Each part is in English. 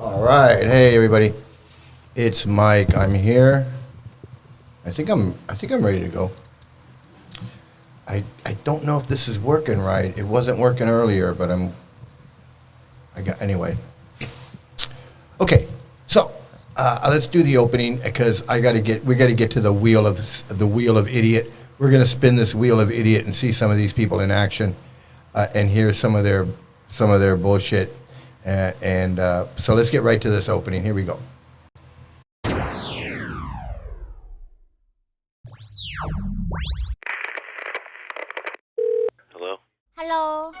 All right, hey everybody, it's Mike. I'm here. I think I'm ready to go. I don't know if this is working right. It wasn't working earlier, but anyway. Okay, so let's do the opening because we got to get to the wheel of idiot. We're gonna spin this wheel of idiot and see some of these people in action, and hear some of their bullshit. So let's get right to this opening. Here we go. Hello? Hello.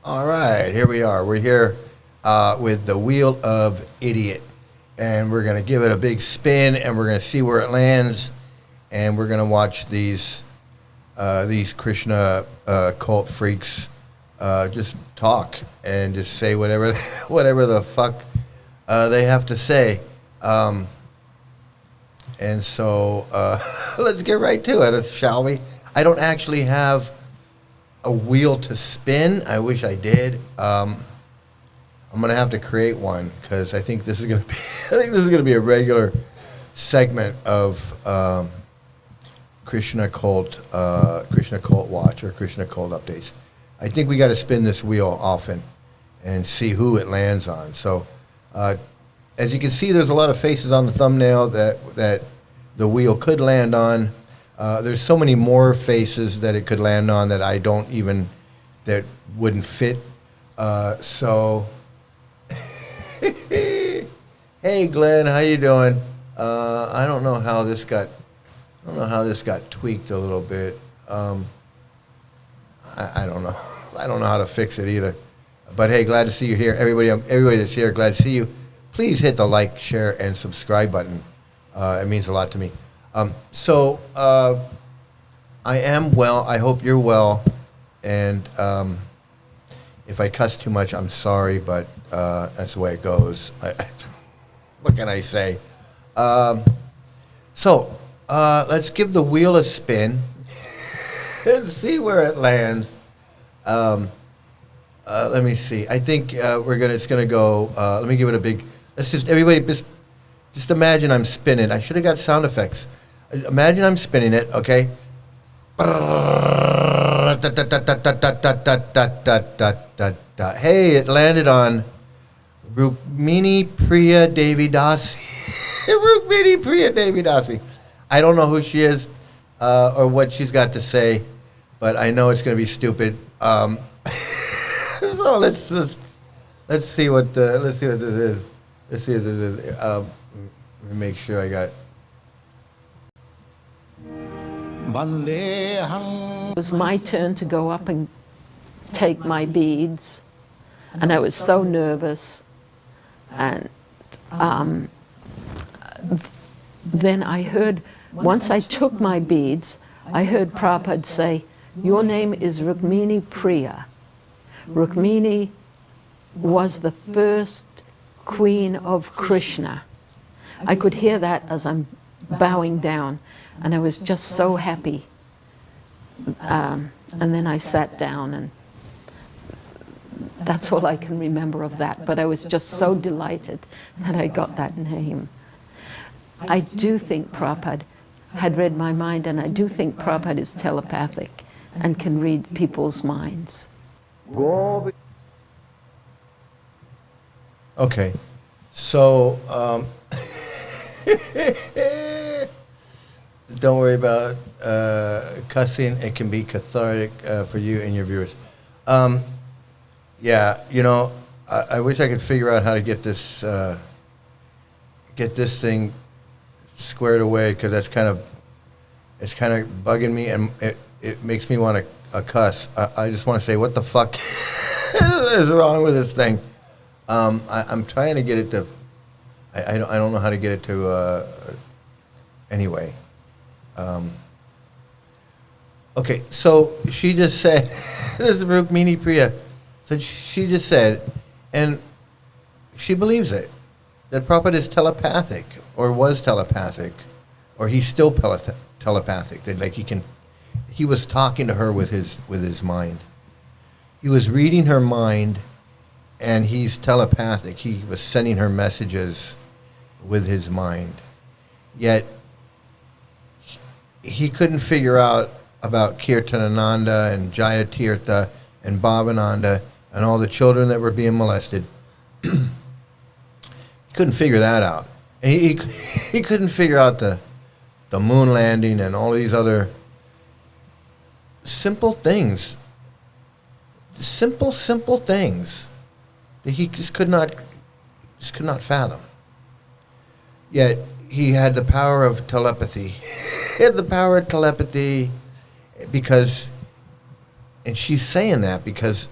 All right, here we are. We're here with the wheel of idiot, and we're gonna give it a big spin, and we're gonna see where it lands, and we're gonna watch these Krishna cult freaks just talk and just say whatever the fuck they have to say. And so let's get right to it, shall we? I don't actually have a wheel to spin. I wish I did. I'm gonna have to create one because I think this is gonna be a regular segment of Krishna Cult Watch or Krishna Cult updates. I think we got to spin this wheel often and see who it lands on. So as you can see, there's a lot of faces on the thumbnail that the wheel could land on. There's so many more faces that it could land on that that wouldn't fit. Hey Glenn, how you doing? I don't know how this got tweaked a little bit. I don't know. I don't know how to fix it either. But hey, glad to see you here. Everybody that's here, glad to see you. Please hit the like, share, and subscribe button. It means a lot to me. I am well. I hope you're well. And if I cuss too much, I'm sorry, but that's the way it goes. What can I say? Let's give the wheel a spin and see where it lands. Let me see. I think it's gonna go. Let me give it a big. Everybody just imagine I'm spinning. I should have got sound effects. Imagine I'm spinning it, okay? Hey, it landed on Rukmini Priya Devi Dasi. Rukmini Priya Devi Dasi. I don't know who she is or what she's got to say, but I know it's going to be stupid. So let's see what this is. Let's see what this is. Let me make sure I got. It was my turn to go up and take my beads, and I was so nervous. And then I heard, once I took my beads, I heard Prabhupada say, "Your name is Rukmini Priya." Rukmini was the first queen of Krishna. I could hear that as I'm bowing down, and I was just so happy. And then I sat down, and that's all I can remember of that. But I was just so delighted that I got that name. I do think Prabhupada had read my mind, and I do think Prabhupada is telepathic and can read people's minds. Okay, so Don't worry about cussing. It can be cathartic for you and your viewers. Yeah, you know, I wish I could figure out how to get this thing squared away, because it's kind of bugging me, and it makes me want to cuss. I just want to say, what the fuck is wrong with this thing? I'm trying to get it to. I don't know how to get it to. Anyway. Okay, so she just said, this is Rukmini Priya. So she just said, and she believes it, that Prabhupada is telepathic, or was telepathic, or he's still telepathic. That like he was talking to her with his mind. He was reading her mind, and he's telepathic. He was sending her messages with his mind. Yet he couldn't figure out about Kirtanananda and Jayatirtha and Bhavananda and all the children that were being molested. He couldn't figure that out. And he couldn't figure out the moon landing and all these other simple things. Simple things that he just could not fathom. Yet he had the power of telepathy. He had the power of telepathy because, and she's saying that because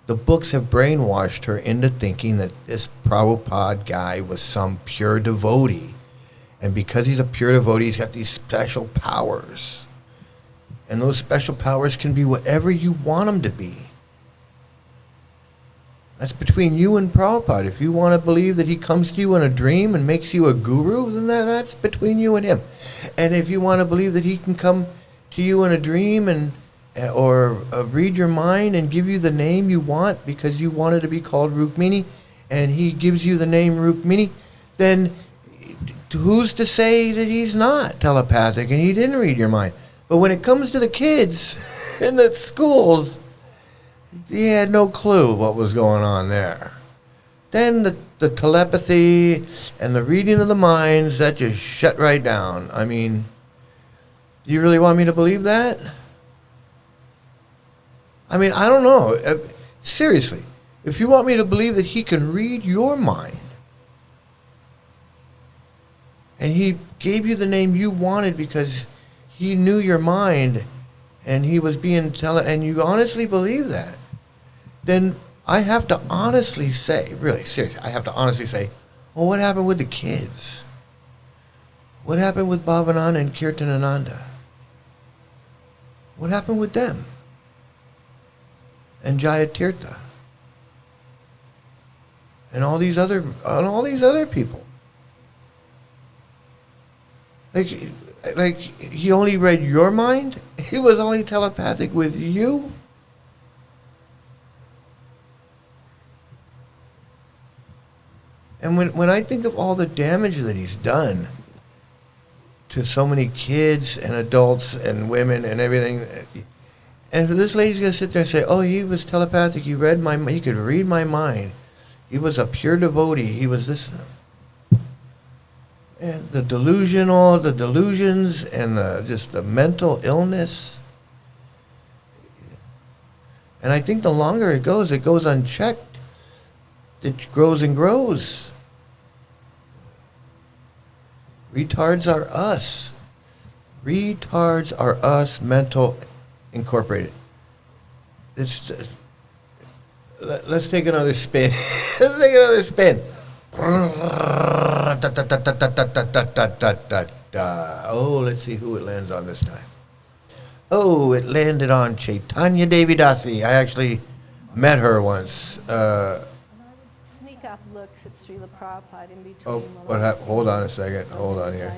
the books have brainwashed her into thinking that this Prabhupada guy was some pure devotee. And because he's a pure devotee, he's got these special powers. And those special powers can be whatever you want them to be. That's between you and Prabhupada. If you want to believe that he comes to you in a dream and makes you a guru, then that's between you and him. And if you want to believe that he can come to you in a dream and or read your mind and give you the name you want because you wanted to be called Rukmini, and he gives you the name Rukmini, then who's to say that he's not telepathic and he didn't read your mind? But when it comes to the kids in the schools, he had no clue what was going on there. Then the telepathy and the reading of the minds, that just shut right down. I mean, do you really want me to believe that? I mean, I don't know. Seriously, if you want me to believe that he can read your mind, and he gave you the name you wanted because he knew your mind, and he was being and you honestly believe that, then I have to honestly say, really seriously, I have to honestly say, well, what happened with the kids? What happened with Bhavananda and Kirtanananda? What happened with them? And Jayatirtha? And all these other people? Like he only read your mind? He was only telepathic with you? And when I think of all the damage that he's done to so many kids and adults and women and everything, and for this lady's going to sit there and say, oh, he was telepathic, he could read my mind, he was a pure devotee, he was this. And the delusions and just the mental illness. And I think the longer it goes unchecked. It grows and grows. Retards are us. Retards are us, Mental Incorporated. Let's take another spin. Let's take another spin. Oh, let's see who it lands on this time. Oh, it landed on Chaitanya Devi Dasi. I actually met her once. Sneak up looks at Srila Prabhupada in between. Oh, what happened? Hold on a second. Hold on here.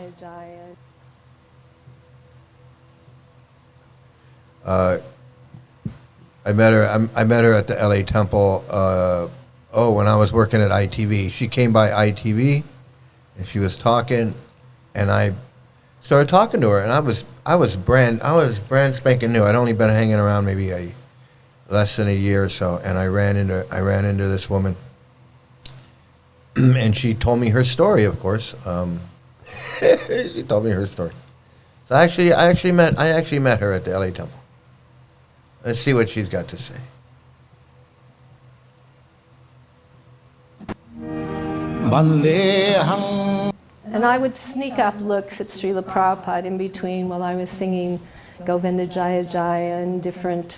I met her at the LA Temple. When I was working at ITV. She came by ITV, and she was talking, and I started talking to her, and I was brand spanking new. I'd only been hanging around maybe less than a year or so, and I ran into this woman, and she told me her story, of course. She told me her story. So I actually met her at the LA Temple. Let's see what she's got to say. And I would sneak up looks at Srila Prabhupada in between while I was singing Govinda Jaya Jaya and different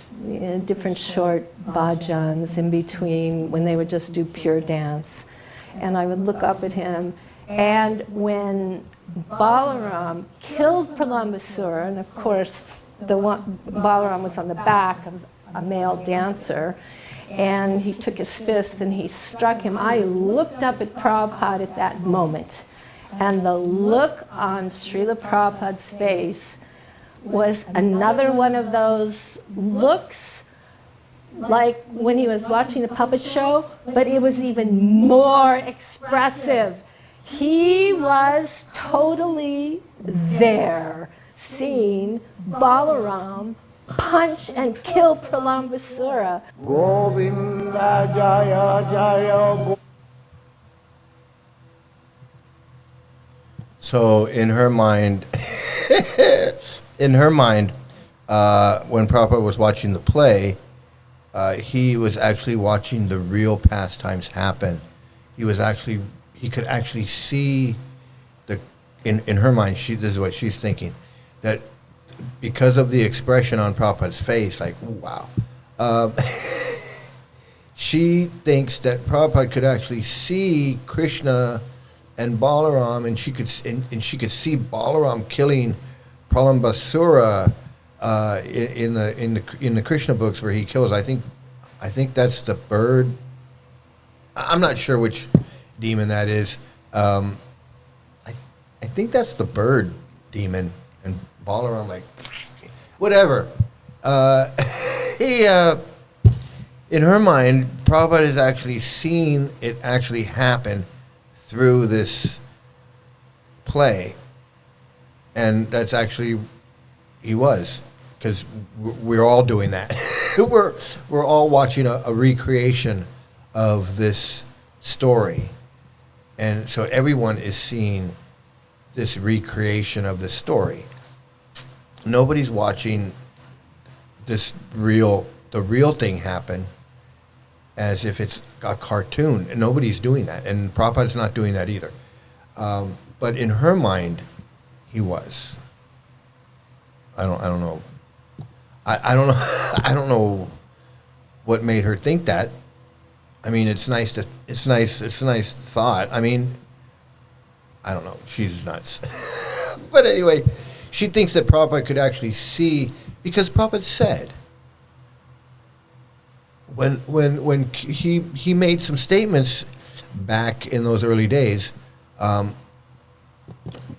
short bhajans in between when they would just do pure dance. And I would look up at him. And when Balaram killed Pralambasura, and of course Balaram was on the back of a male dancer, and he took his fist and he struck him, I looked up at Prabhupada at that moment. And the look on Srila Prabhupada's face was another one of those looks like when he was watching the puppet show, but it was even more expressive. He was totally there, seeing Balaram punch and kill Pralambasura. Govinda Jaya Jaya. So in her mind, when Prabhupada was watching the play, he was actually watching the real pastimes happen. He could actually see in her mind, this is what she's thinking, that because of the expression on Prabhupada's face, like, ooh, wow, she thinks that Prabhupada could actually see Krishna and Balaram, and she could see Balaram killing Pralambasura in the Krishna books where he kills. I think that's the bird. I'm not sure which demon that is. I think that's the bird demon, and Balaram, like, whatever. In her mind, Prabhupada is actually seeing it actually happen through this play, and that's actually he was, because we're all doing that. we're all watching a recreation of this story, and so everyone is seeing this recreation of this story. Nobody's watching the real thing happen as if it's a cartoon. Nobody's doing that, and Prabhupada's not doing that either. But in her mind, he was. I don't know. I don't know. I don't know what made her think that. I mean, it's nice. It's a nice thought. I mean, I don't know. She's nuts. But anyway, she thinks that Prabhupada could actually see, because Prabhupada said, when he made some statements back in those early days,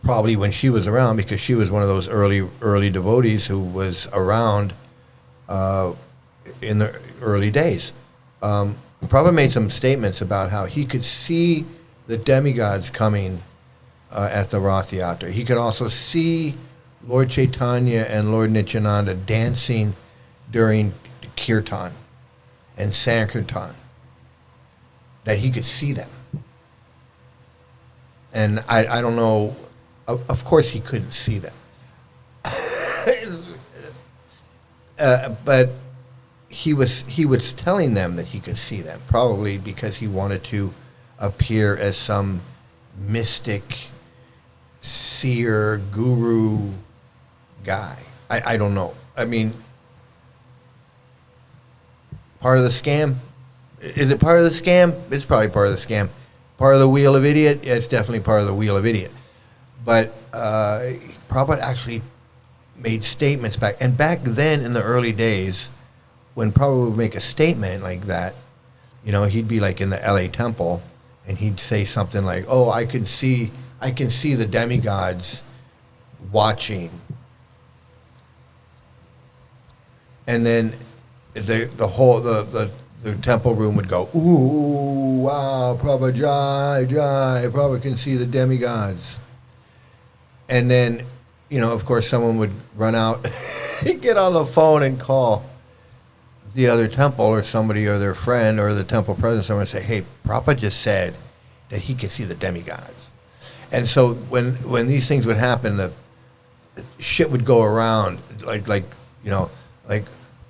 probably when she was around, because she was one of those early devotees who was around in the early days. Prabhupada made some statements about how he could see the demigods coming at the Rath Yatra. He could also see Lord Chaitanya and Lord Nityananda dancing during Kirtan and Sankirtan, that he could see them. And I don't know, of course he couldn't see them. But he was telling them that he could see them, probably because he wanted to appear as some mystic, seer, guru guy. I don't know. I mean, part of the scam? Is it part of the scam? It's probably part of the scam. Part of the Wheel of Idiot? Yeah, it's definitely part of the Wheel of Idiot. But Prabhupada actually made statements back. And back then, in the early days, when Prabhupada would make a statement like that, you know, he'd be like in the LA Temple, and he'd say something like, "Oh, I can see the demigods watching." And then the temple room would go, "Ooh, wow, Prabhupada Jai, Jai, Prabhupada can see the demigods." And then, you know, of course, someone would run out, get on the phone and call the other temple or somebody or their friend or the temple president, someone, and say, "Hey, Prabhupada just said that he can see the demigods." And so when these things would happen, the shit would go around, like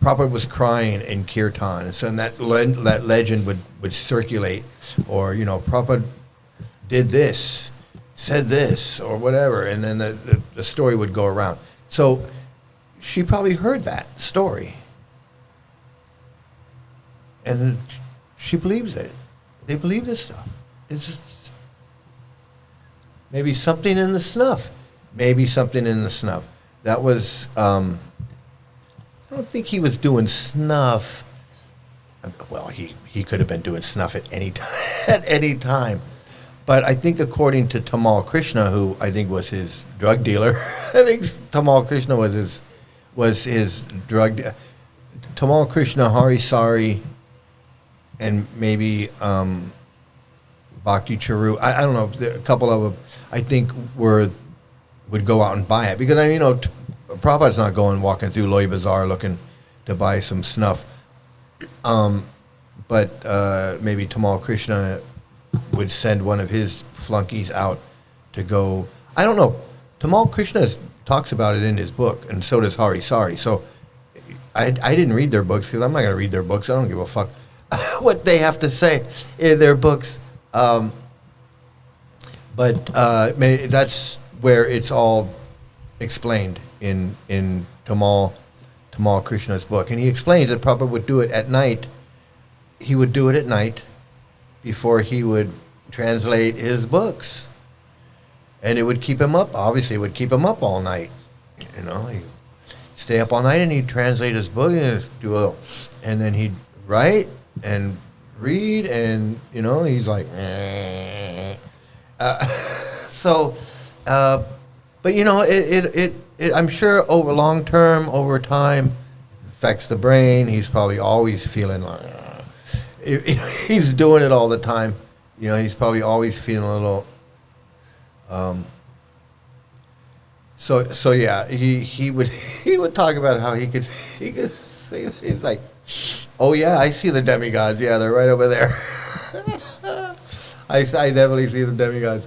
Prabhupada was crying in kirtan, and so that legend would circulate, or Prabhupada did this, said this, or whatever, and then the story would go around. So she probably heard that story, and she believes it. They believe this stuff. It's just maybe something in the snuff. Maybe something in the snuff. That was, I don't think he was doing snuff. Well, he could have been doing snuff at any time, at any time. But I think according to Tamal Krishna, who I think was his drug dealer, I think Tamal Krishna was his drug dealer. Tamal Krishna, Hari Sari, and maybe Bhakti Charu. I don't know. A couple of them, I think, would go out and buy it, because Prabhupada's not walking through Loy Bazaar looking to buy some snuff. But maybe Tamal Krishna would send one of his flunkies out to go. I don't know. Tamal Krishna talks about it in his book, and so does Hari Sari. So I didn't read their books, because I'm not going to read their books. I don't give a fuck what they have to say in their books. But that's where it's all explained in Tamal Krishna's book. And he explains that Prabhupada would do it at night. He would do it at night before he would translate his books. And it would keep him up. Obviously, it would keep him up all night. He'd stay up all night and he'd translate his book and then he'd write and read, and he's like, but it I'm sure over long term, over time, affects the brain. He's probably always feeling like he's doing it all the time. He's probably always feeling a little. So yeah, he would talk about how he could say, he's like, oh yeah, I see the demigods. Yeah, they're right over there. I definitely see the demigods.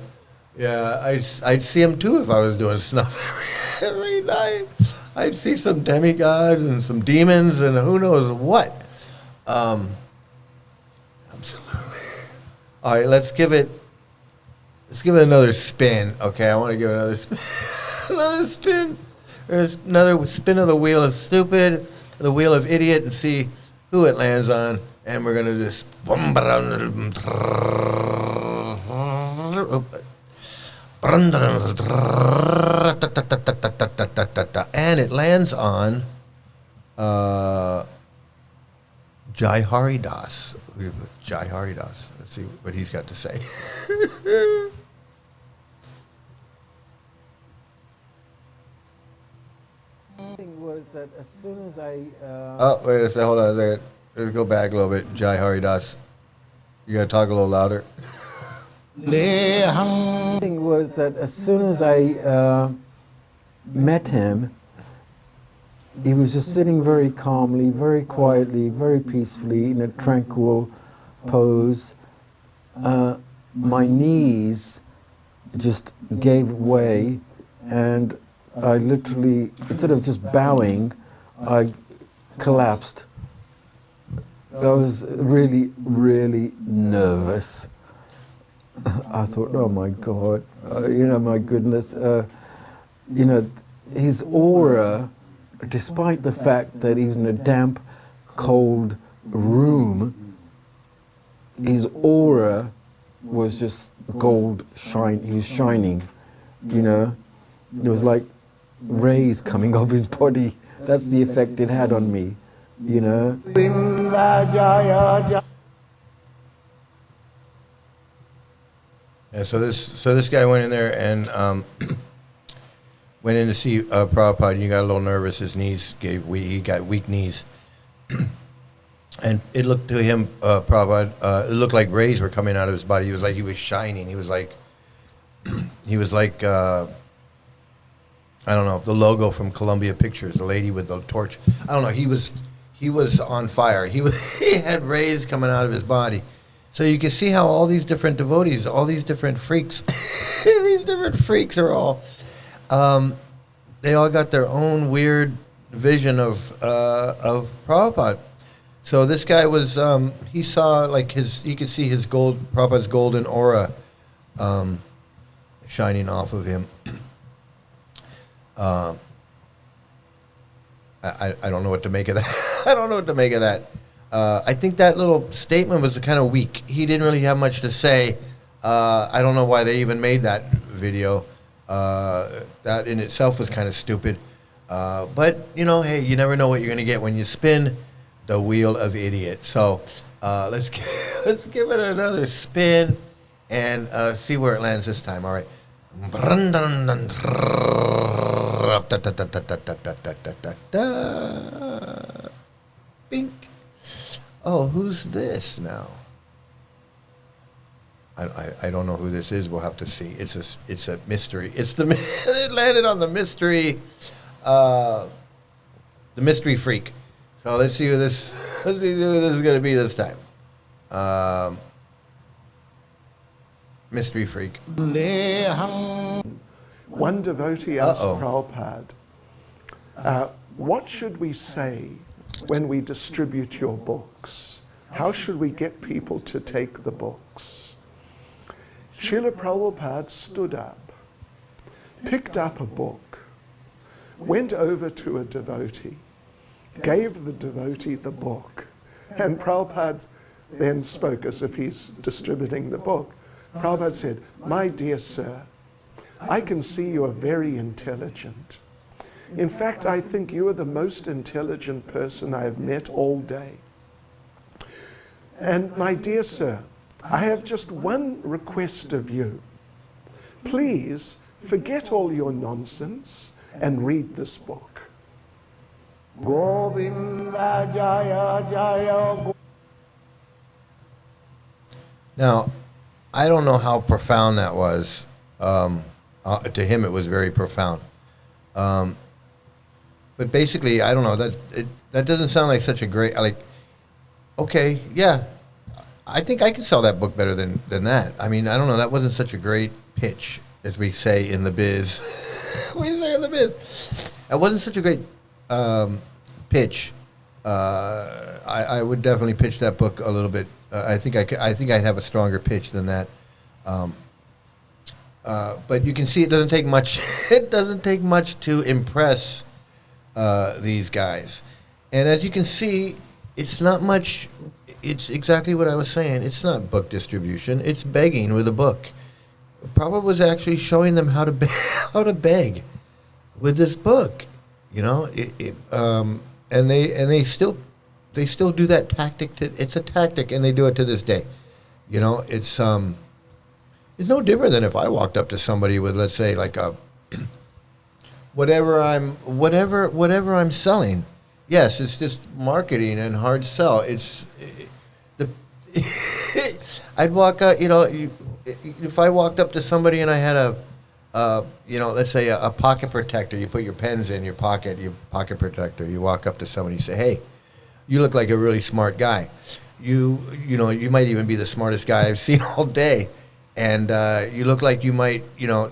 Yeah, I'd see them too if I was doing snuff every night. I'd see some demigods and some demons and who knows what. Absolutely. All right, let's give it another spin. Okay, I want to give it another spin. Another spin. There's another spin of the wheel of stupid, the wheel of idiot, and see who it lands on. And we're gonna just and it lands on Jai Haridas. Jai Haridas. Let's see what he's got to say. Was that as soon as I oh, wait a second, hold on a second. Let's go back a little bit. Jai Haridas. You gotta talk a little louder. thing was that as soon as I met him, he was just sitting very calmly, very quietly, very peacefully in a tranquil pose. My knees just gave way, and I literally, instead of just bowing, I collapsed. I was really, really nervous. I thought, oh my God, my goodness. His aura, despite the fact that he was in a damp, cold room, his aura was just gold shine. He was shining, It was like rays coming off his body. That's the effect it had on me, Yeah, so this guy went in there and went in to see Prabhupada. And he got a little nervous. His knees he got weak knees, and it looked to him, Prabhupada, it looked like rays were coming out of his body. He was shining. He was like I don't know, the logo from Columbia Pictures, the lady with the torch. I don't know. He was on fire. He had rays coming out of his body, So you can see how all these different devotees, all these different freaks, these different freaks are all, they all got their own weird vision of Prabhupada. So this guy was, he saw like he could see his Prabhupada's golden aura shining off of him. I don't know what to make of that. I don't know what to make of that. I think that little statement was kind of weak. He didn't really have much to say. I don't know why they even made that video. That in itself was kind of stupid. But, you know, hey, you never know what you're going to get when you spin the wheel of idiot. So let's give it another spin and see where it lands this time. All right. Bink. Oh, who's this now? I don't know who this is. We'll have to see. It's a mystery. It landed on the mystery freak. So let's see who this is going to be this time. Mystery freak. One devotee asked Prabhupada, what should we say when we distribute your books? How should we get people to take the books? Srila Prabhupada stood up, picked up a book, went over to a devotee, gave the devotee the book, and Prabhupada then spoke as if he's distributing the book. Prabhupada said, "My dear sir, I can see you are very intelligent. In fact, I think you are the most intelligent person I have met all day. And my dear sir, I have just one request of you. Please forget all your nonsense and read this book." Govinda Jaya Jaya. Now, I don't know how profound that was. To him, it was very profound. But basically, I don't know. That doesn't sound like such a great. Okay, yeah, I think I could sell that book better than that. I mean, I don't know. That wasn't such a great pitch, as we say in the biz. We say in the biz. It wasn't such a great pitch. I would definitely pitch that book a little bit. I think I'd have a stronger pitch than that. But you can see it doesn't take much. It doesn't take much to impress these guys. And as you can see, it's not much. It's exactly what I was saying. It's not book distribution. It's begging with a book. Prabhupada was actually showing them how to beg with this book. You know, and they still do that tactic. It's a tactic, and they do it to this day. You know, it's no different than if I walked up to somebody with, let's say, like a whatever I'm selling. Yes, it's just marketing and hard sell. I'd walk out, if I walked up to somebody and I had let's say a pocket protector. You put your pens in your pocket protector. You walk up to somebody and say, "Hey, you look like a really smart guy. You might even be the smartest guy I've seen all day. And you look like you might,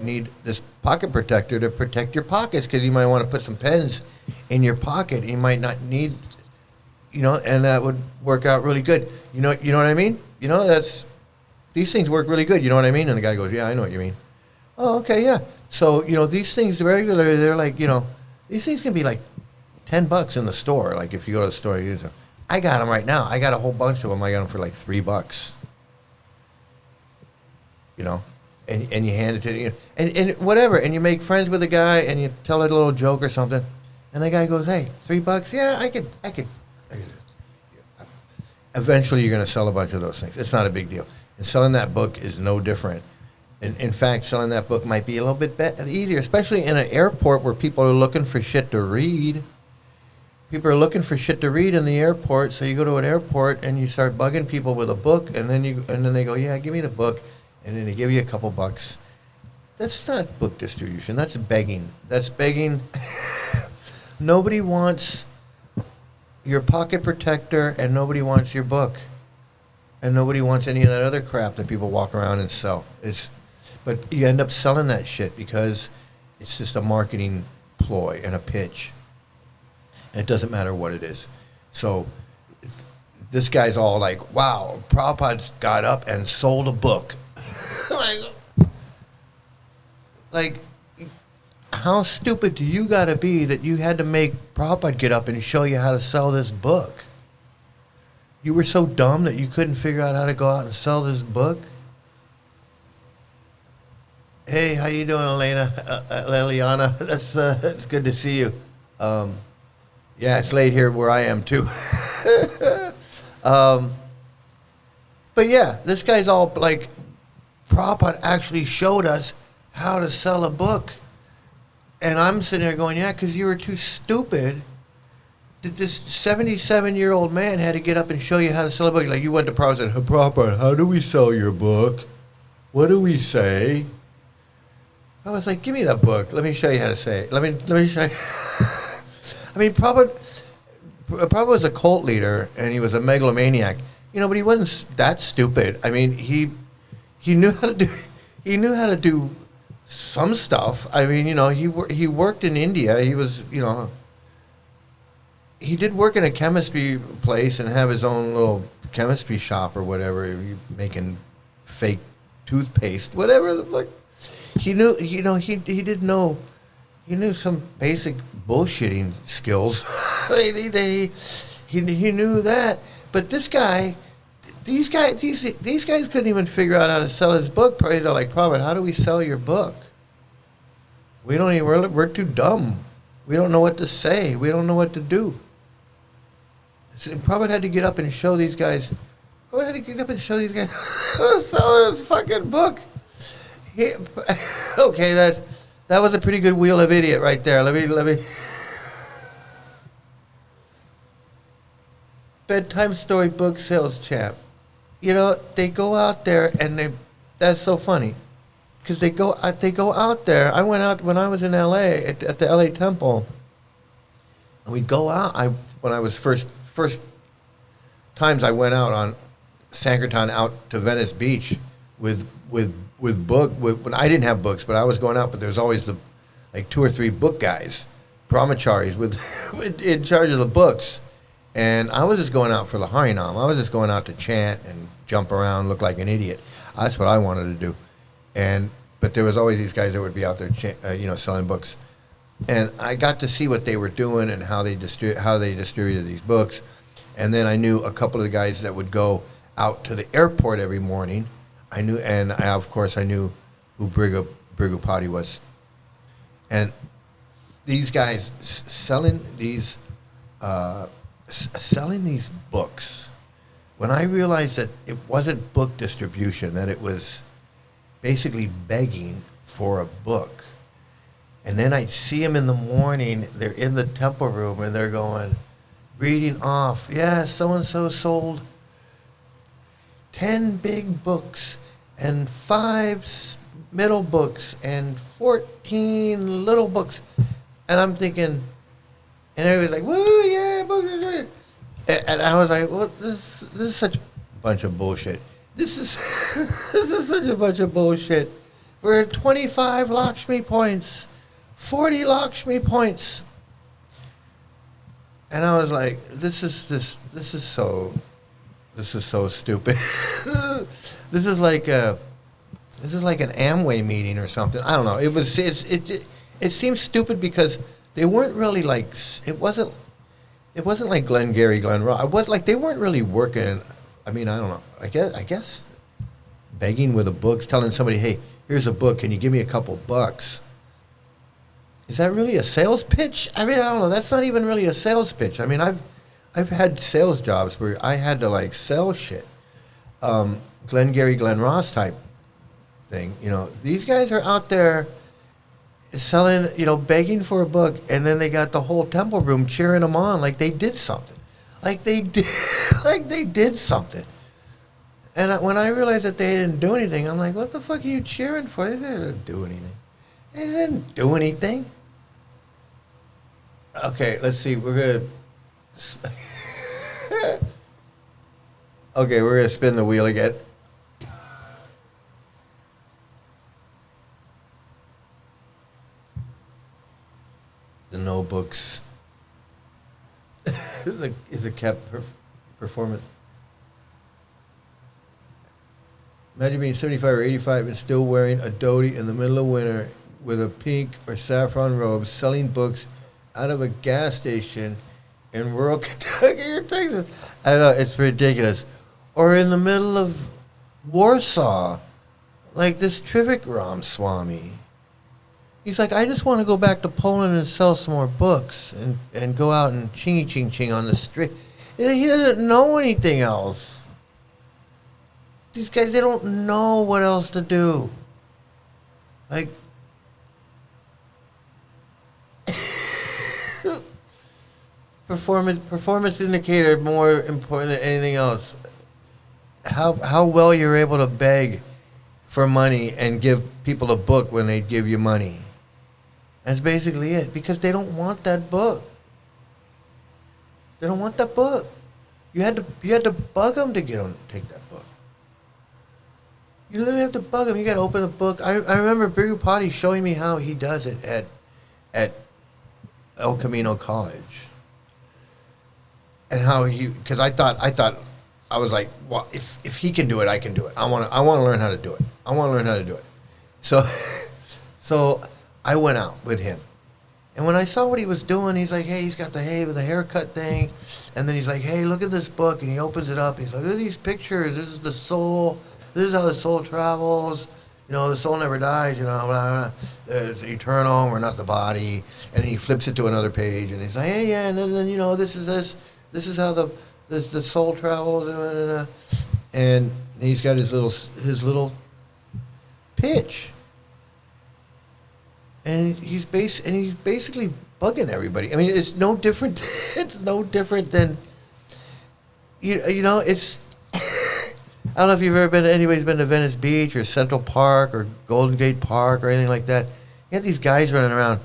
need this pocket protector to protect your pockets because you might want to put some pens in your pocket. You might not need, and that would work out really good. You know what I mean? These things work really good. You know what I mean?" And the guy goes, "Yeah, I know what you mean." "Oh, okay, yeah." So, these things regularly, they're like, these things can be like $10 in the store. Like if you go to the store, I got them right now. I got a whole bunch of them. I got them for like $3. And you hand it to and whatever, and you make friends with a guy, and you tell a little joke or something, and the guy goes, "Hey, $3? Yeah, I could. Eventually, you're going to sell a bunch of those things. It's not a big deal. And selling that book is no different. In fact, selling that book might be a little bit easier, especially in an airport where people are looking for shit to read. People are looking for shit to read in the airport, so you go to an airport and you start bugging people with a book, and then they go, "Yeah, give me the book." And then they give you a couple bucks. That's not book distribution. That's begging. Nobody wants your pocket protector, and nobody wants your book. And nobody wants any of that other crap that people walk around and sell. But you end up selling that shit because it's just a marketing ploy and a pitch. And it doesn't matter what it is. So this guy's all like, wow, Prabhupada's got up and sold a book. like, how stupid do you got to be that you had to make Prabhupada get up and show you how to sell this book? You were so dumb that you couldn't figure out how to go out and sell this book? Hey, how you doing, Elena? Liliana, it's good to see you. Yeah, it's late here where I am too. But yeah, this guy's all like, Prabhupada actually showed us how to sell a book. And I'm sitting there going, yeah, because you were too stupid. This 77-year-old man had to get up and show you how to sell a book. Like, you went to Prabhupada and said, Prabhupada, how do we sell your book? What do we say? I was like, give me that book. Let me show you how to say it. Let me show you. I mean, Prabhupada was a cult leader, and he was a megalomaniac. You know, but he wasn't that stupid. I mean, he knew how to do some stuff. I mean, you know, he worked in India. He was, you know, he did work in a chemistry place and have his own little chemistry shop or whatever, making fake toothpaste, whatever the fuck. He knew, you know, he did know, he knew some basic bullshitting skills. I mean, he knew that. But this guy, these guys couldn't even figure out how to sell his book. They're like, Prabhupada, how do we sell your book? We're too dumb. We don't know what to say. We don't know what to do. So Prabhupada had to get up and show these guys. Prabhupada had to get up and show these guys how to sell his fucking book. Okay, that was a pretty good wheel of idiot right there. Let me. Bedtime story book sales champ. You know, they go out there and that's so funny. Because they go out there. I went out when I was in LA at the LA Temple. And we go out. When I was first times I went out on Sankirtan out to Venice Beach with when I didn't have books, but I was going out. But there was always like 2 or 3 book guys, brahmacharis in charge of the books. And I was just going out for the Harinam. I was just going out to chant and jump around, look like an idiot. That's what I wanted to do. But there was always these guys that would be out there, selling books. And I got to see what they were doing and how they distributed these books. And then I knew a couple of the guys that would go out to the airport every morning. I knew who Brigupati was. And these guys selling these books. When I realized that it wasn't book distribution, that it was basically begging for a book. And then I'd see them in the morning, they're in the temple room and they're reading off, yeah, so-and-so sold 10 big books and 5 middle books and 14 little books. And I'm thinking, and everybody's like, woo, yeah, books. And I was like, well, this is such a bunch of bullshit. This is such a bunch of bullshit. For 25 Lakshmi points, 40 Lakshmi points. And I was like, this is so stupid. This is like an Amway meeting or something. I don't know. It seems stupid because they weren't really like, it wasn't like Glengarry Glen Ross. It was like they weren't really working. I mean, I don't know. I guess begging with the books, telling somebody, hey, here's a book, can you give me a couple bucks? Is that really a sales pitch? I mean, I don't know. That's not even really a sales pitch. I mean, I've had sales jobs where I had to like sell shit. Glengarry Glen Ross type thing. You know, these guys are out there selling, begging for a book, and then they got the whole temple room cheering them on like they did something. Like they did something. And when I realized that they didn't do anything, I'm like, what the fuck are you cheering for? They didn't do anything. They didn't do anything. Okay, let's see. We're good. Okay, we're going to spin the wheel again. The notebooks is a kept performance. Imagine being 75 or 85 and still wearing a dhoti in the middle of winter with a pink or saffron robe, selling books out of a gas station in rural Kentucky or Texas. I know, it's ridiculous. Or in the middle of Warsaw, like this Trivikram Swami. He's like, I just want to go back to Poland and sell some more books and go out and chingy ching ching on the street. He doesn't know anything else. These guys, they don't know what else to do. Like, performance indicator more important than anything else. How well you're able to beg for money and give people a book when they give you money. That's basically it, because they don't want that book. They don't want that book. You had to bug them to get them to take that book. You literally have to bug them. You got to open a book. I remember Birupati showing me how he does it at El Camino College, and how because I thought I was like, well, if he can do it, I can do it. I want to learn how to do it. I want to learn how to do it. So I went out with him. And when I saw what he was doing, he's like, hey, he's got the haircut thing. And then he's like, hey, look at this book. And he opens it up. And he's like, look at these pictures. This is the soul. This is how the soul travels. You know, the soul never dies. You know, blah, blah, blah. It's eternal. We're not the body. And he flips it to another page. And he's like, hey, yeah. And then you know, this is how the soul travels. And he's got his little pitch. And he's basically bugging everybody. I mean, it's no different. It's no different than you know. It's I don't know if you've ever anybody's been to Venice Beach or Central Park or Golden Gate Park or anything like that. You have these guys running around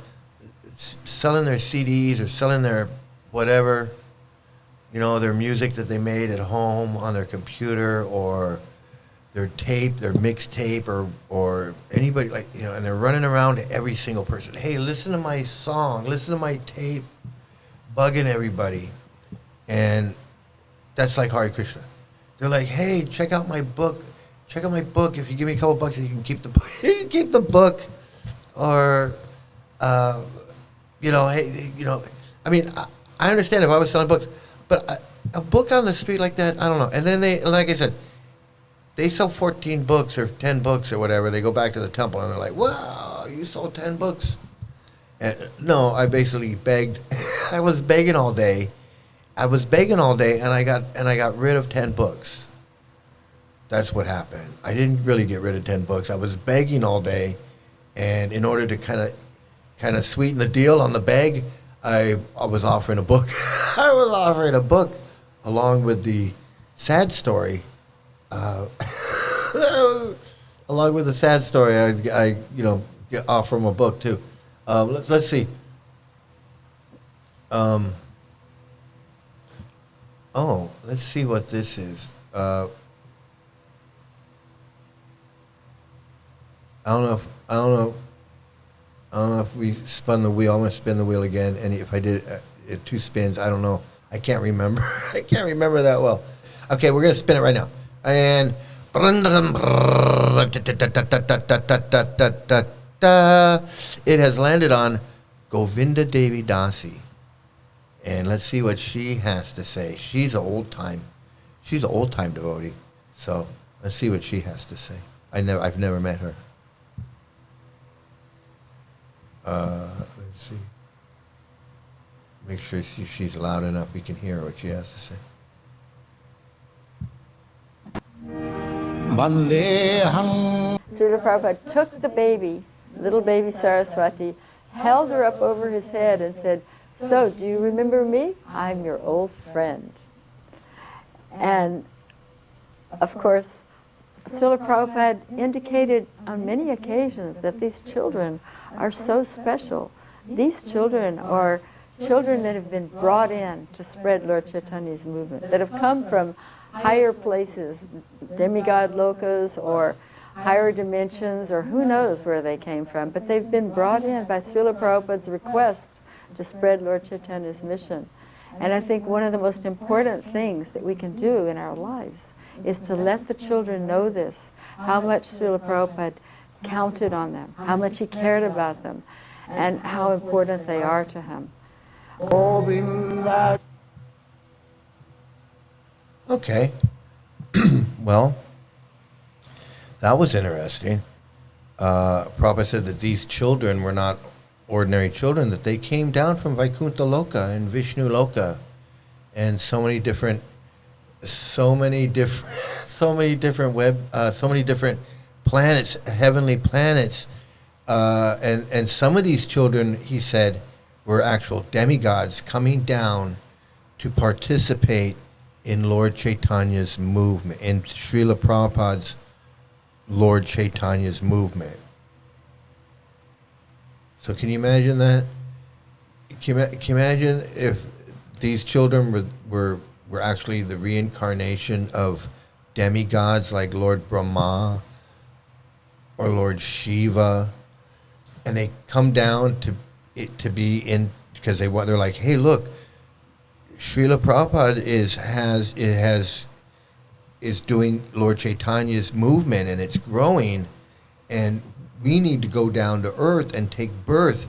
selling their CDs or selling their whatever, you know, their music that they made at home on their computer or their tape, their mixtape, or anybody, like, you know, and they're running around to every single person. Hey, listen to my song, listen to my tape, bugging everybody. And that's like Hare Krishna. They're like, hey, check out my book. Check out my book. If you give me a couple bucks, you can keep the book. You can keep the book. Or, you know, hey, you know, I mean, I understand if I was selling books, but a book on the street like that, I don't know. And then they, like I said, they sell 14 books or 10 books or whatever. They go back to the temple and they're like, wow, you sold 10 books. And no, I basically begged. I was begging all day. And I got rid of 10 books. That's what happened. I didn't really get rid of 10 books. I was begging all day, and in order to kind of sweeten the deal on the beg, I was offering a book. I was offering a book along with the sad story. Along with the sad story, I you know, offer him a book too. Let's see. Oh, let's see what this is. I don't know if we spun the wheel. I'm gonna spin the wheel again, and if I did it 2 spins, I don't know. I can't remember. I can't remember that well. Okay, we're gonna spin it right now. And it has landed on Govinda Devi Dasi. And let's see what she has to say. She's an old time devotee. So let's see what she has to say. I've never met her. Let's see. Make sure she's loud enough we can hear what she has to say. Srila Prabhupada took the baby, little baby Saraswati, held her up over his head and said, so, do you remember me? I'm your old friend. And, of course, Srila Prabhupada indicated on many occasions that these children are so special. These children are children that have been brought in to spread Lord Chaitanya's movement, that have come from higher places, demigod lokas or higher dimensions, or who knows where they came from, but they've been brought in by Srila Prabhupada's request to spread Lord Chaitanya's mission. And I think one of the most important things that we can do in our lives is to let the children know this, how much Srila Prabhupada counted on them, how much he cared about them, and how important they are to him. Govinda. Okay. Well, that was interesting. Prabhupada said that these children were not ordinary children, that they came down from Vaikuntha Loka and Vishnu Loka, and so many different planets, heavenly planets, and some of these children, he said, were actual demigods coming down to participate in Lord Chaitanya's movement, in Srila Prabhupada's Lord Chaitanya's movement. So can you imagine that? Can you imagine if these children were actually the reincarnation of demigods like Lord Brahma or Lord Shiva, and they come down to be in, because they're like, hey, look, Srila Prabhupada is doing Lord Chaitanya's movement, and it's growing, and we need to go down to earth and take birth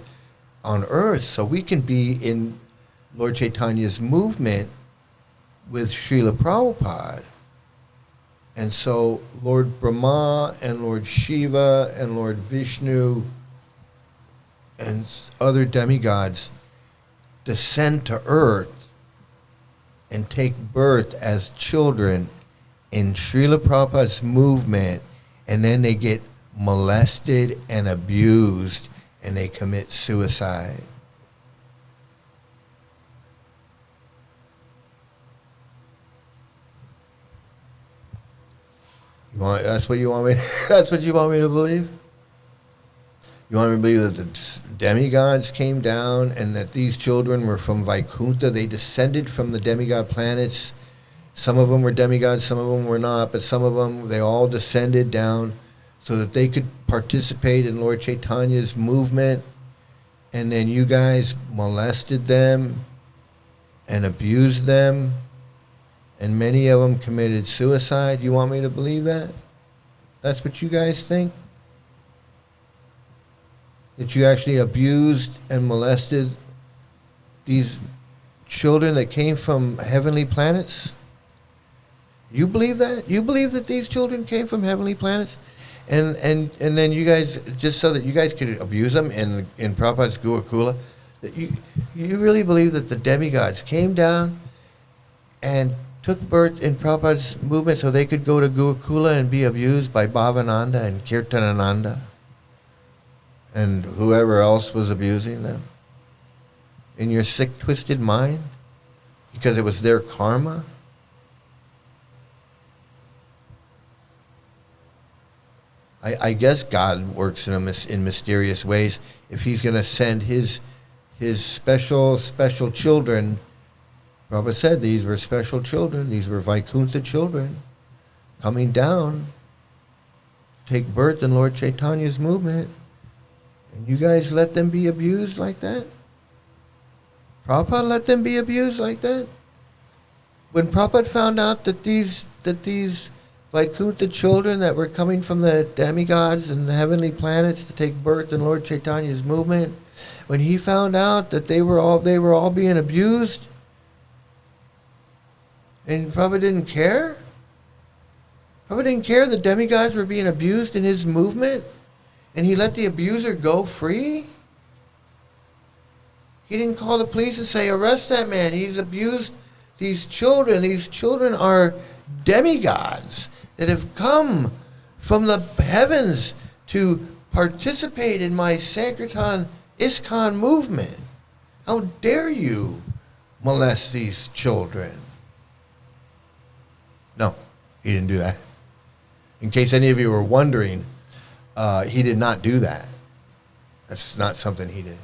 on earth so we can be in Lord Chaitanya's movement with Srila Prabhupada. And so Lord Brahma and Lord Shiva and Lord Vishnu and other demigods descend to earth and take birth as children in Srila Prabhupada's movement, and then they get molested and abused and they commit suicide. That's what you want me to believe? You want me to believe that the demigods came down and that these children were from Vaikuntha? They descended from the demigod planets. Some of them were demigods, some of them were not, but some of them, they all descended down so that they could participate in Lord Chaitanya's movement, and then you guys molested them and abused them, and many of them committed suicide. You want me to believe that? That's what you guys think? That you actually abused and molested these children that came from heavenly planets? You believe that? You believe that these children came from heavenly planets? And then you guys, just so that you guys could abuse them in Prabhupada's Gurukula, that you really believe that the demigods came down and took birth in Prabhupada's movement so they could go to Gurukula and be abused by Bhavananda and Kirtanananda and whoever else was abusing them? In your sick, twisted mind? Because it was their karma? I guess God works in mysterious ways. If he's going to send his special children, Prabhupada said these were special children. These were Vaikuntha children coming down to take birth in Lord Chaitanya's movement. And you guys let them be abused like that? Prabhupada let them be abused like that? When Prabhupada found out that these Vaikuntha children that were coming from the demigods and the heavenly planets to take birth in Lord Chaitanya's movement, when he found out that they were all being abused, and Prabhupada didn't care? Prabhupada didn't care the demigods were being abused in his movement, and he let the abuser go free? He didn't call the police and say, arrest that man, he's abused these children. These children are demigods that have come from the heavens to participate in my Sankirtan ISKCON movement. How dare you molest these children? No, he didn't do that. In case any of you were wondering, he did not do that. That's not something he did.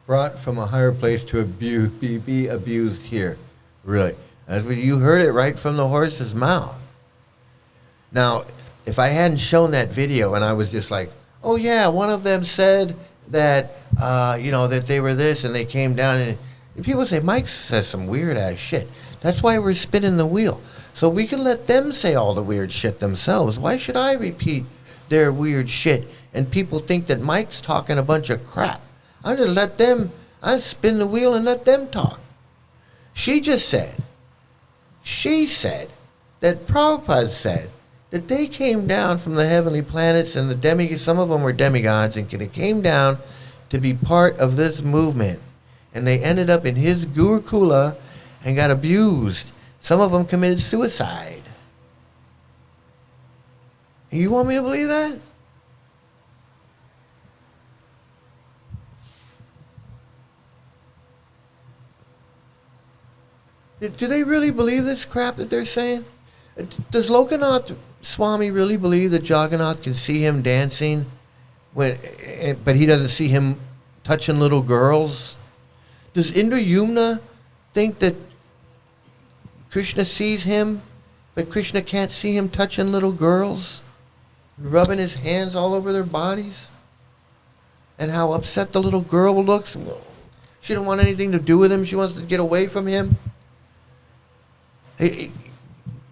brought from a higher place to be abused here. Really. That's what you heard it right from the horse's mouth. Now, if I hadn't shown that video and I was just like, oh yeah, one of them said that, that they were this and they came down and people say, Mike says some weird ass shit. That's why we're spinning the wheel. So we can let them say all the weird shit themselves. Why should I repeat their weird shit and people think that Mike's talking a bunch of crap? I spin the wheel and let them talk. She said that Prabhupada said that they came down from the heavenly planets and some of them were demigods and they came down to be part of this movement. And they ended up in his Gurukula and got abused. Some of them committed suicide. You want me to believe that? Do they really believe this crap that they're saying? Does Lokanath Swami really believe that Jagannath can see him dancing, but he doesn't see him touching little girls? Does Indra Yumna think that Krishna sees him, but Krishna can't see him touching little girls, rubbing his hands all over their bodies? And how upset the little girl looks? She don't want anything to do with him. She wants to get away from him. Hey,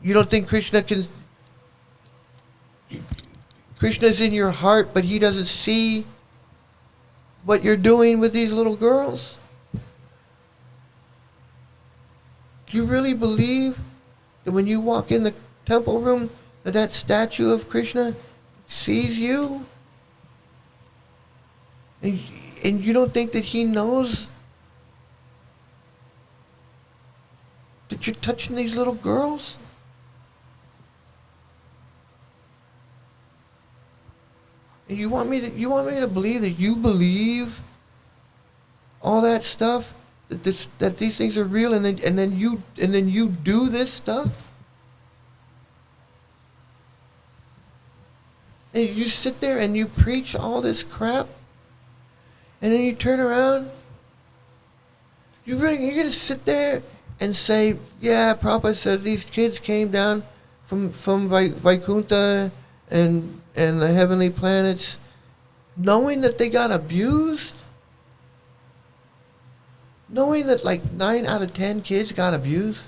you don't think Krishna's in your heart, but he doesn't see what you're doing with these little girls? Do you really believe that when you walk in the temple room that statue of Krishna sees you? And you don't think that he knows that you're touching these little girls? And you want me to believe that you believe all that stuff, that these things are real, and then you do this stuff? And you sit there and you preach all this crap, and then you turn around. You're gonna sit there and say, yeah, Prabhupada said these kids came down from Vaikuntha and the heavenly planets, knowing that they got abused? Knowing that like 9 out of 10 kids got abused?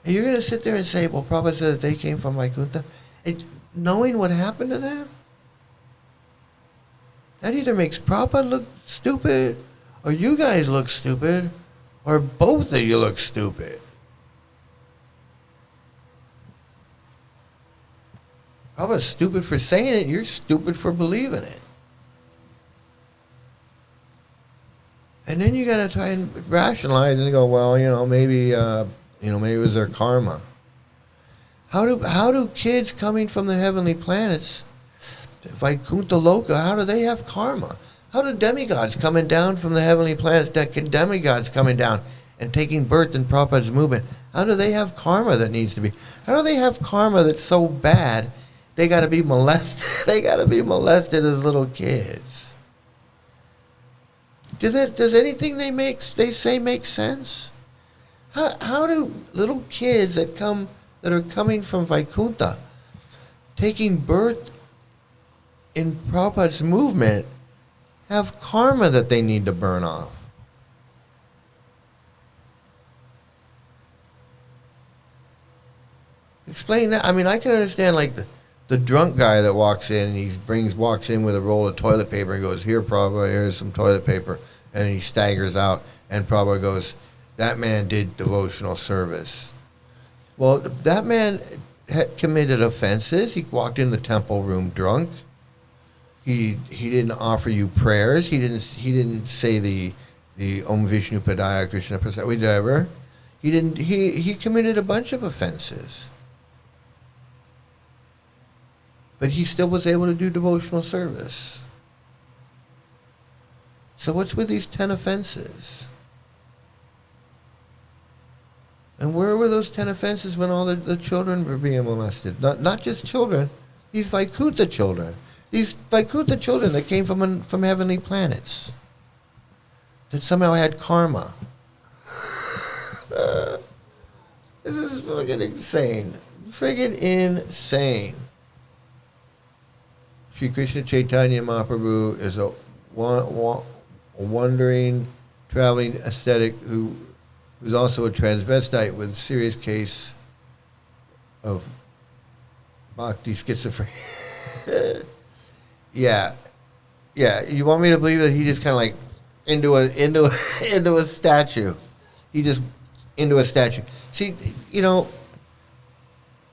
And you're going to sit there and say, well, Prabhupada said that they came from Vaikuntha, and knowing what happened to them? That either makes Prabhupada look stupid, or you guys look stupid, or both of you look stupid. Prabhupada's stupid for saying it, you're stupid for believing it. And then you gotta try and rationalize and go, well, maybe it was their karma. How do kids coming from the heavenly planets, Vaikuntha Loka, how do they have karma? How do demigods coming down from the heavenly planets, demigods coming down and taking birth in Prabhupada's movement, how do they have karma that needs to be? How do they have karma that's so bad they gotta be molested? They gotta be molested as little kids. Does anything they say make sense? How do little kids that are coming from Vaikuntha, taking birth in Prabhupada's movement, have karma that they need to burn off? Explain that. I mean, I can understand like the drunk guy that walks in and walks in with a roll of toilet paper and goes, here, Prabhupada, here's some toilet paper, and he staggers out, and Prabhupada goes, that man did devotional service. Well, that man had committed offenses. He walked in the temple room drunk. He didn't offer you prayers. He didn't say the Om Vishnu Padaya Krishna Prasad, whatever. He committed a bunch of offenses. But he still was able to do devotional service. So what's with these 10 offenses? And where were those 10 offenses when all the children were being molested? Not just children, these Vaikuntha children. These Vaikuntha children that came from heavenly planets. that somehow had karma. This is friggin' insane. Friggin' insane. Sri Krishna Chaitanya Mahaprabhu is a wandering, traveling ascetic who's also a transvestite with a serious case of bhakti schizophrenia. Yeah. You want me to believe that he just kind of like into a statue? He just into a statue. See, you know,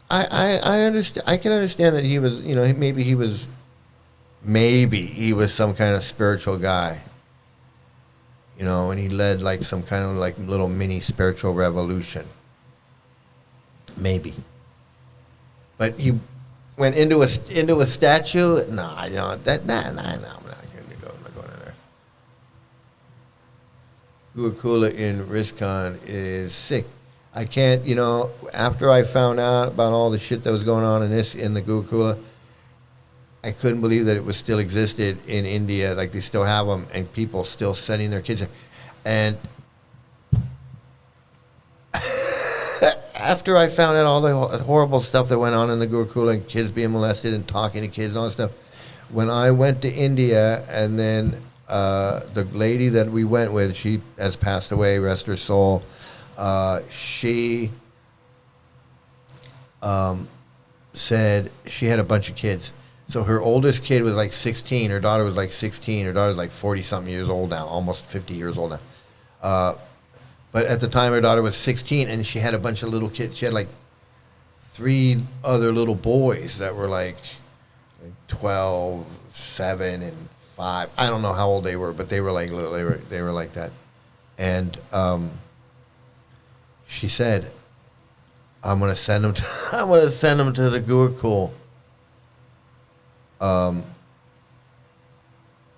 I understand. I can understand that he was, you know, maybe he was some kind of spiritual guy. You know, and he led like some kind of like little mini spiritual revolution. Maybe. But he went into a statue. No, I don't. I'm not going to go. I'm not going in there. Gurukula in Riskon is sick. I can't. You know, after I found out about all the shit that was going on in the Gurukula, I couldn't believe that it was still existed in India. Like they still have them, and people still sending their kids there. And after I found out all the horrible stuff that went on in the Gurukula and kids being molested and talking to kids and all that stuff, when I went to India, and then the lady that we went with, she has passed away, rest her soul. She said she had a bunch of kids. So her oldest kid was like 16. Her daughter was like 16. Her daughter's like 40-something years old now, almost 50 years old now. But at the time, her daughter was 16, and she had a bunch of little kids. She had like 3 other little boys that were like 12, 7, and 5. I don't know how old they were, but they were like little. They were like that. And she said, "I'm gonna send them to the Gurukul."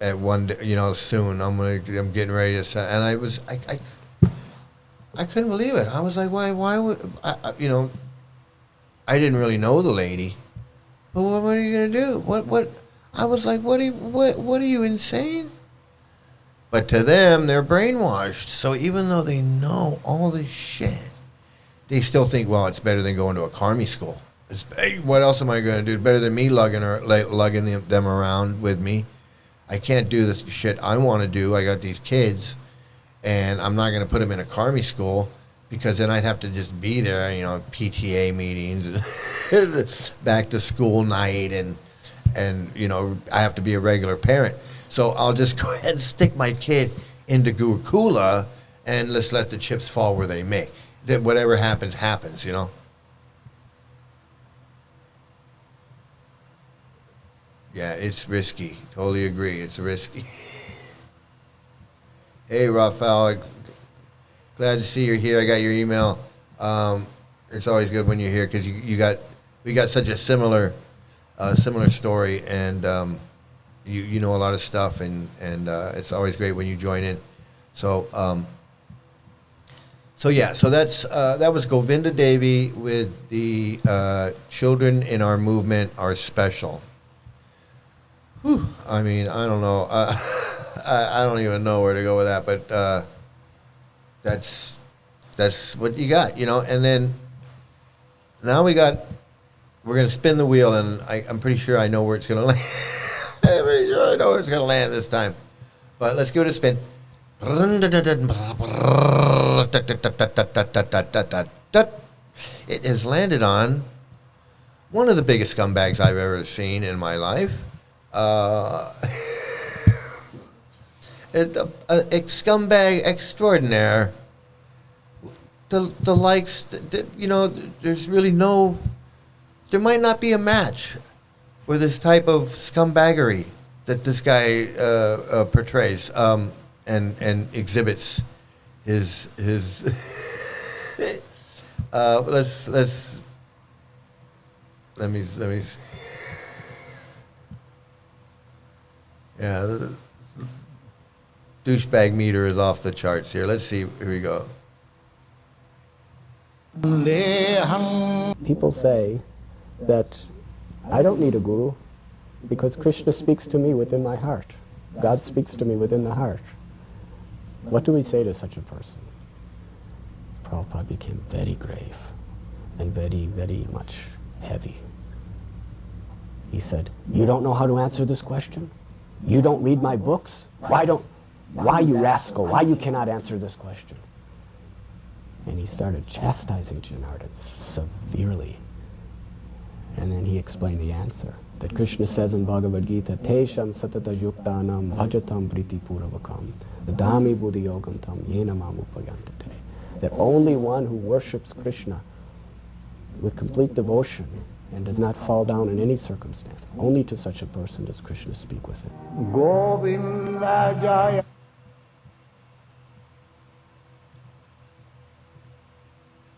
At one day, you know, soon I'm getting ready to send, and I couldn't believe it. I was like, why would you know? I didn't really know the lady, but what are you gonna do? What? I was like, what are you insane? But to them, they're brainwashed. So even though they know all this shit, they still think, well, it's better than going to a karmi school. What else am I going to do? It's better than me lugging them around with me. I can't do this shit I want to do. I got these kids, and I'm not going to put them in a karmi school because then I'd have to just be there, you know, PTA meetings, and back to school night, and you know, I have to be a regular parent. So I'll just go ahead and stick my kid into Gurukula and let's let the chips fall where they may. That whatever happens, happens, you know. Yeah, it's risky. Totally agree. It's risky. Hey, Raphael. Glad to see you're here. I got your email. It's always good when you're here because we got such a similar story, and you know a lot of stuff, and it's always great when you join in. So that was Govinda Devi with the children in our movement are special. Whew, I mean, I don't know. I don't even know where to go with that, but that's what you got, you know. And then now we're going to spin the wheel, and I'm pretty sure I know where it's going to land. I'm pretty sure I know where it's going to land this time. But let's give it a spin. It has landed on one of the biggest scumbags I've ever seen in my life. A scumbag extraordinaire. The likes, you know, there's really no, there might not be a match for this type of scumbaggery that this guy portrays and exhibits his let me yeah, the douchebag meter is off the charts here. Let's see. Here we go. People say that I don't need a guru because Krishna speaks to me within my heart. God speaks to me within the heart. What do we say to such a person? Prabhupada became very grave and very, very much heavy. He said, "You don't know how to answer this question? You don't read my books? Why you rascal? Why you cannot answer this question?" And he started chastising Janardhan severely. And then he explained the answer. That Krishna says in Bhagavad Gita, Tesham satata yuktanam bhajatam priti puravakam dadami buddhi yogam tam yena mam upayantate. That only one who worships Krishna with complete devotion and does not fall down in any circumstance, only to such a person does Krishna speak with him. Govinda Jaya.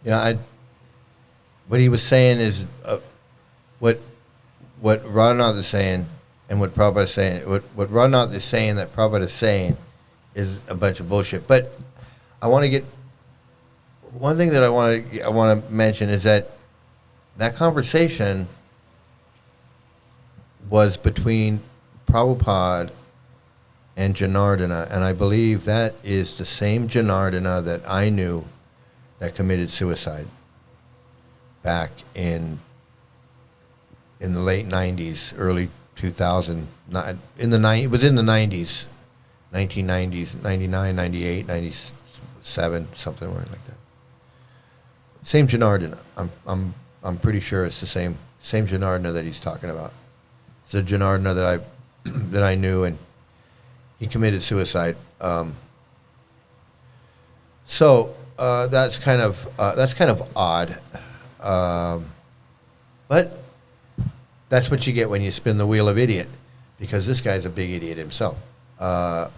You know, what he was saying is what Radhanath is saying and what Prabhupada is saying. What Radhanath is saying that Prabhupada is saying is a bunch of bullshit. But I want to get one thing that I want to mention is that conversation was between Prabhupada and Janardana, and I believe that is the same Janardana that I knew that committed suicide back in the late 90s, early 2000, it was in the 90s, 1990s, 99, 98, 97, something like that. Same Janardana. I'm pretty sure it's the same Janardana that he's talking about. It's the Janardana that I knew, and he committed suicide. So that's kind of odd, but that's what you get when you spin the wheel of idiot, because this guy's a big idiot himself. But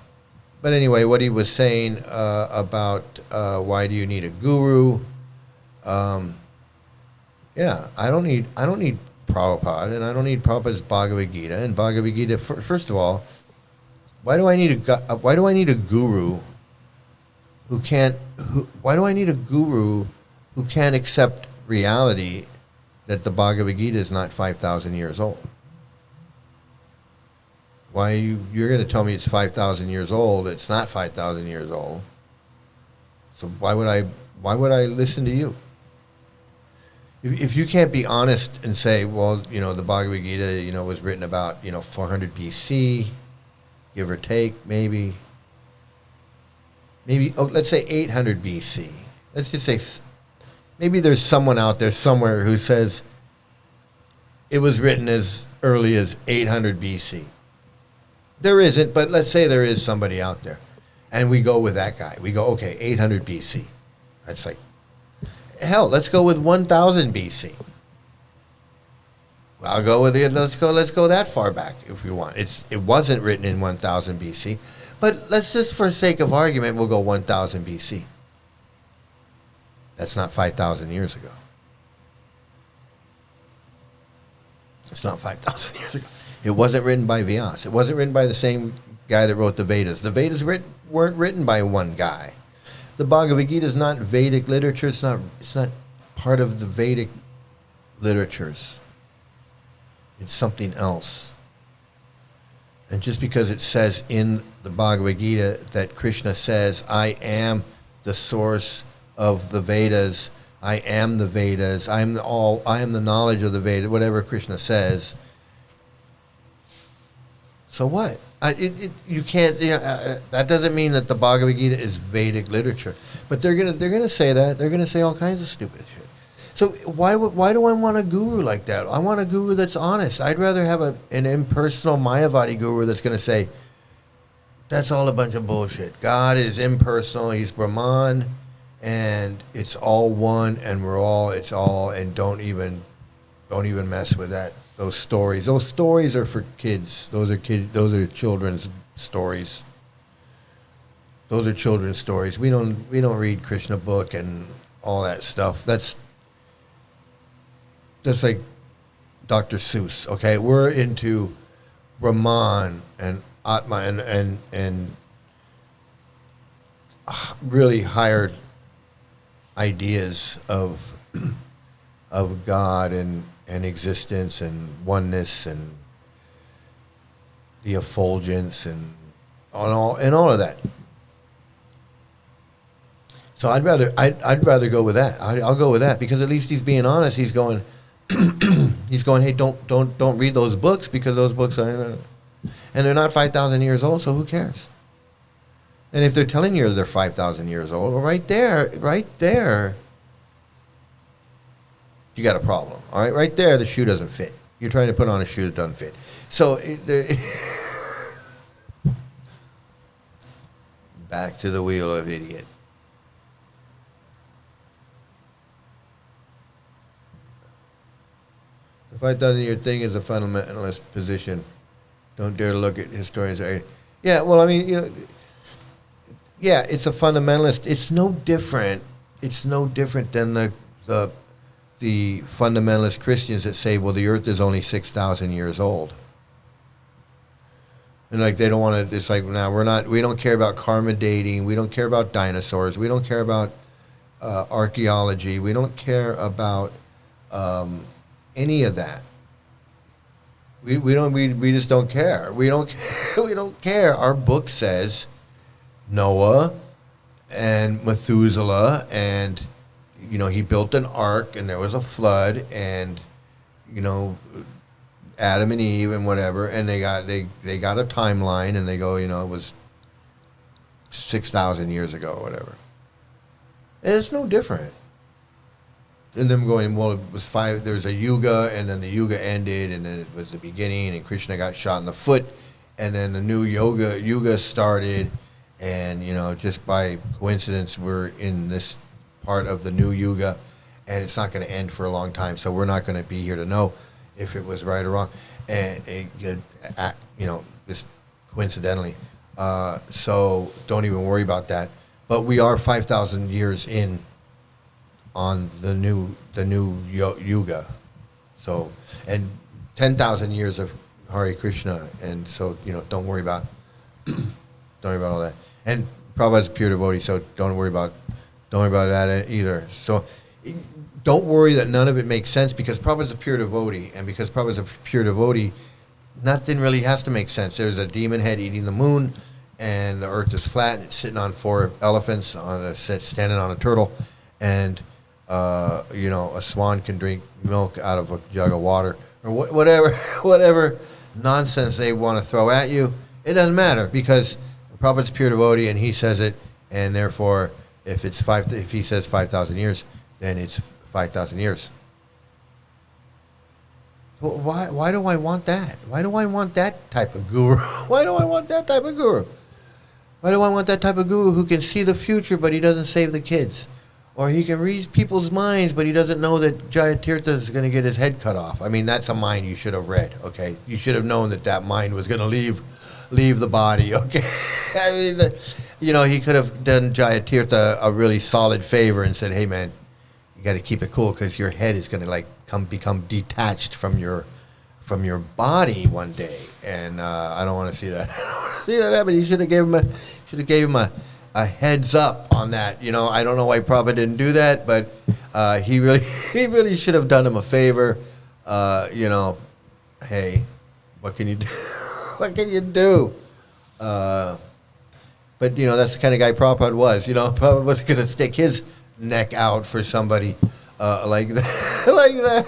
anyway, what he was saying about why do you need a guru? Yeah, I don't need Prabhupada, and I don't need Prabhupada's Bhagavad Gita. And Bhagavad Gita, first of all, why do I need a guru who can't? Why do I need a guru who can't accept reality that the Bhagavad Gita is not 5,000 years old? Why you're going to tell me it's 5,000 years old? It's not 5,000 years old. So why would I listen to you? If you can't be honest and say, well, the Bhagavad Gita, was written about, 400 BC, give or take, maybe, let's say 800 BC. Let's just say, maybe there's someone out there somewhere who says it was written as early as 800 BC. There isn't, but let's say there is somebody out there. And we go with that guy. We go, okay, 800 BC. That's like, hell, let's go with 1000 BC. I'll go with it. Let's go that far back if we want. It wasn't written in 1000 BC, but let's just, for sake of argument, we'll go 1000 BC. That's not 5,000 years ago. It's not 5,000 years ago. It wasn't written by Vyas. It wasn't written by the same guy that wrote the Vedas. The Vedas weren't written by one guy. The Bhagavad Gita is not Vedic literature. It's not part of the Vedic literatures. It's something else. And just because it says in the Bhagavad Gita that Krishna says, I am the source of the Vedas, I am the Vedas, I am the knowledge of the Vedas, whatever Krishna says. So what? You can't. That doesn't mean that the Bhagavad Gita is Vedic literature. But they're gonna say that. They're gonna say all kinds of stupid shit. So why do I want a guru like that? I want a guru that's honest. I'd rather have an impersonal Mayavadi guru that's gonna say that's all a bunch of bullshit. God is impersonal. He's Brahman, and it's all one, and it's all, and don't even mess with that. Those stories are for kids. Those are children's stories. Those are children's stories. We don't read Krishna book and all that stuff. That's like Dr. Seuss. Okay, we're into Brahman and Atma and really higher ideas of God and existence and oneness and the effulgence and all of that. So I'd rather go with that. I'll go with that because at least he's being honest. He's going, hey, don't read those books because those books are, and they're not 5,000 years old. So who cares? And if they're telling you they're 5,000 years old, well, right there, you got a problem. All right, right there, the shoe doesn't fit. You're trying to put on a shoe that doesn't fit. So back to the wheel of idiot. The 5,000-year thing is a fundamentalist position. Don't dare to look at historians. Yeah, well, I mean, yeah, it's a fundamentalist. It's no different. It's no different than the fundamentalist Christians that say, well, the earth is only 6,000 years old. And like they don't want to. It's like, now we don't care about karma dating. We don't care about dinosaurs. We don't care about archaeology. We don't care about any of that. We just don't care. We don't care. Our book says Noah and Methuselah, and he built an ark, and there was a flood, and Adam and Eve and whatever, and they got a timeline, and they go, it was 6,000 years ago or whatever. And it's no different. And them going, well, it was there's a yuga, and then the yuga ended, and then it was the beginning, and Krishna got shot in the foot, and then the new yuga started, and just by coincidence we're in this part of the new yuga, and it's not going to end for a long time, so we're not going to be here to know if it was right or wrong, and just coincidentally. So don't even worry about that. But we are 5,000 years in on the new yuga, so, and 10,000 years of Hare Krishna, and so don't worry about all that. And Prabhupada's a pure devotee, so don't worry about that either. So don't worry that none of it makes sense, because Prabhupada's a pure devotee, and because Prabhupada's a pure devotee, nothing really has to make sense. There's a demon head eating the moon, and the earth is flat, and it's sitting on 4 elephants standing on a turtle, and a swan can drink milk out of a jug of water, or whatever nonsense they want to throw at you. It doesn't matter, because Prabhupada's pure devotee, and he says it, and therefore, if he says 5,000 years, then it's 5,000 years. Well, why do I want that? Why do I want that type of guru? Why do I want that type of guru? Why do I want that type of guru who can see the future, but he doesn't save the kids? Or he can read people's minds, but he doesn't know that Jayatirtha is going to get his head cut off. I mean, that's a mind you should have read, okay? You should have known that mind was going to leave the body, okay? I mean, he could have done Jayatirtha a really solid favor and said, hey, man, you got to keep it cool, because your head is going to become detached from your body one day, and I don't want to see that. I don't want to see that happen. You should have gave him a heads up on that. I don't know why Prabhupada didn't do that, but he really should have done him a favor. Hey, what can you do? What can you do? But that's the kind of guy Prabhupada was. Prabhupada wasn't going to stick his neck out for somebody like that. Like that.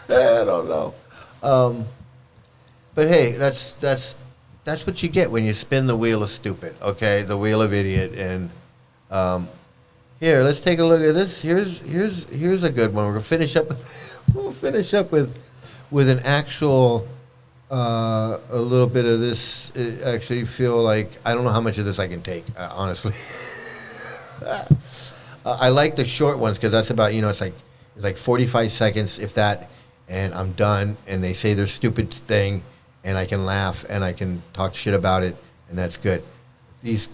I don't know. But hey, that's what you get when you spin the wheel of stupid. Okay, the wheel of idiot. And here, let's take a look at this. Here's a good one. We'll finish up with an actual. A little bit of this. I actually feel like I don't know how much of this I can take, honestly. I like the short ones, because that's about it's like 45 seconds, if that, and I'm done. And they say their stupid thing, and I can laugh and I can talk shit about it, and that's good. These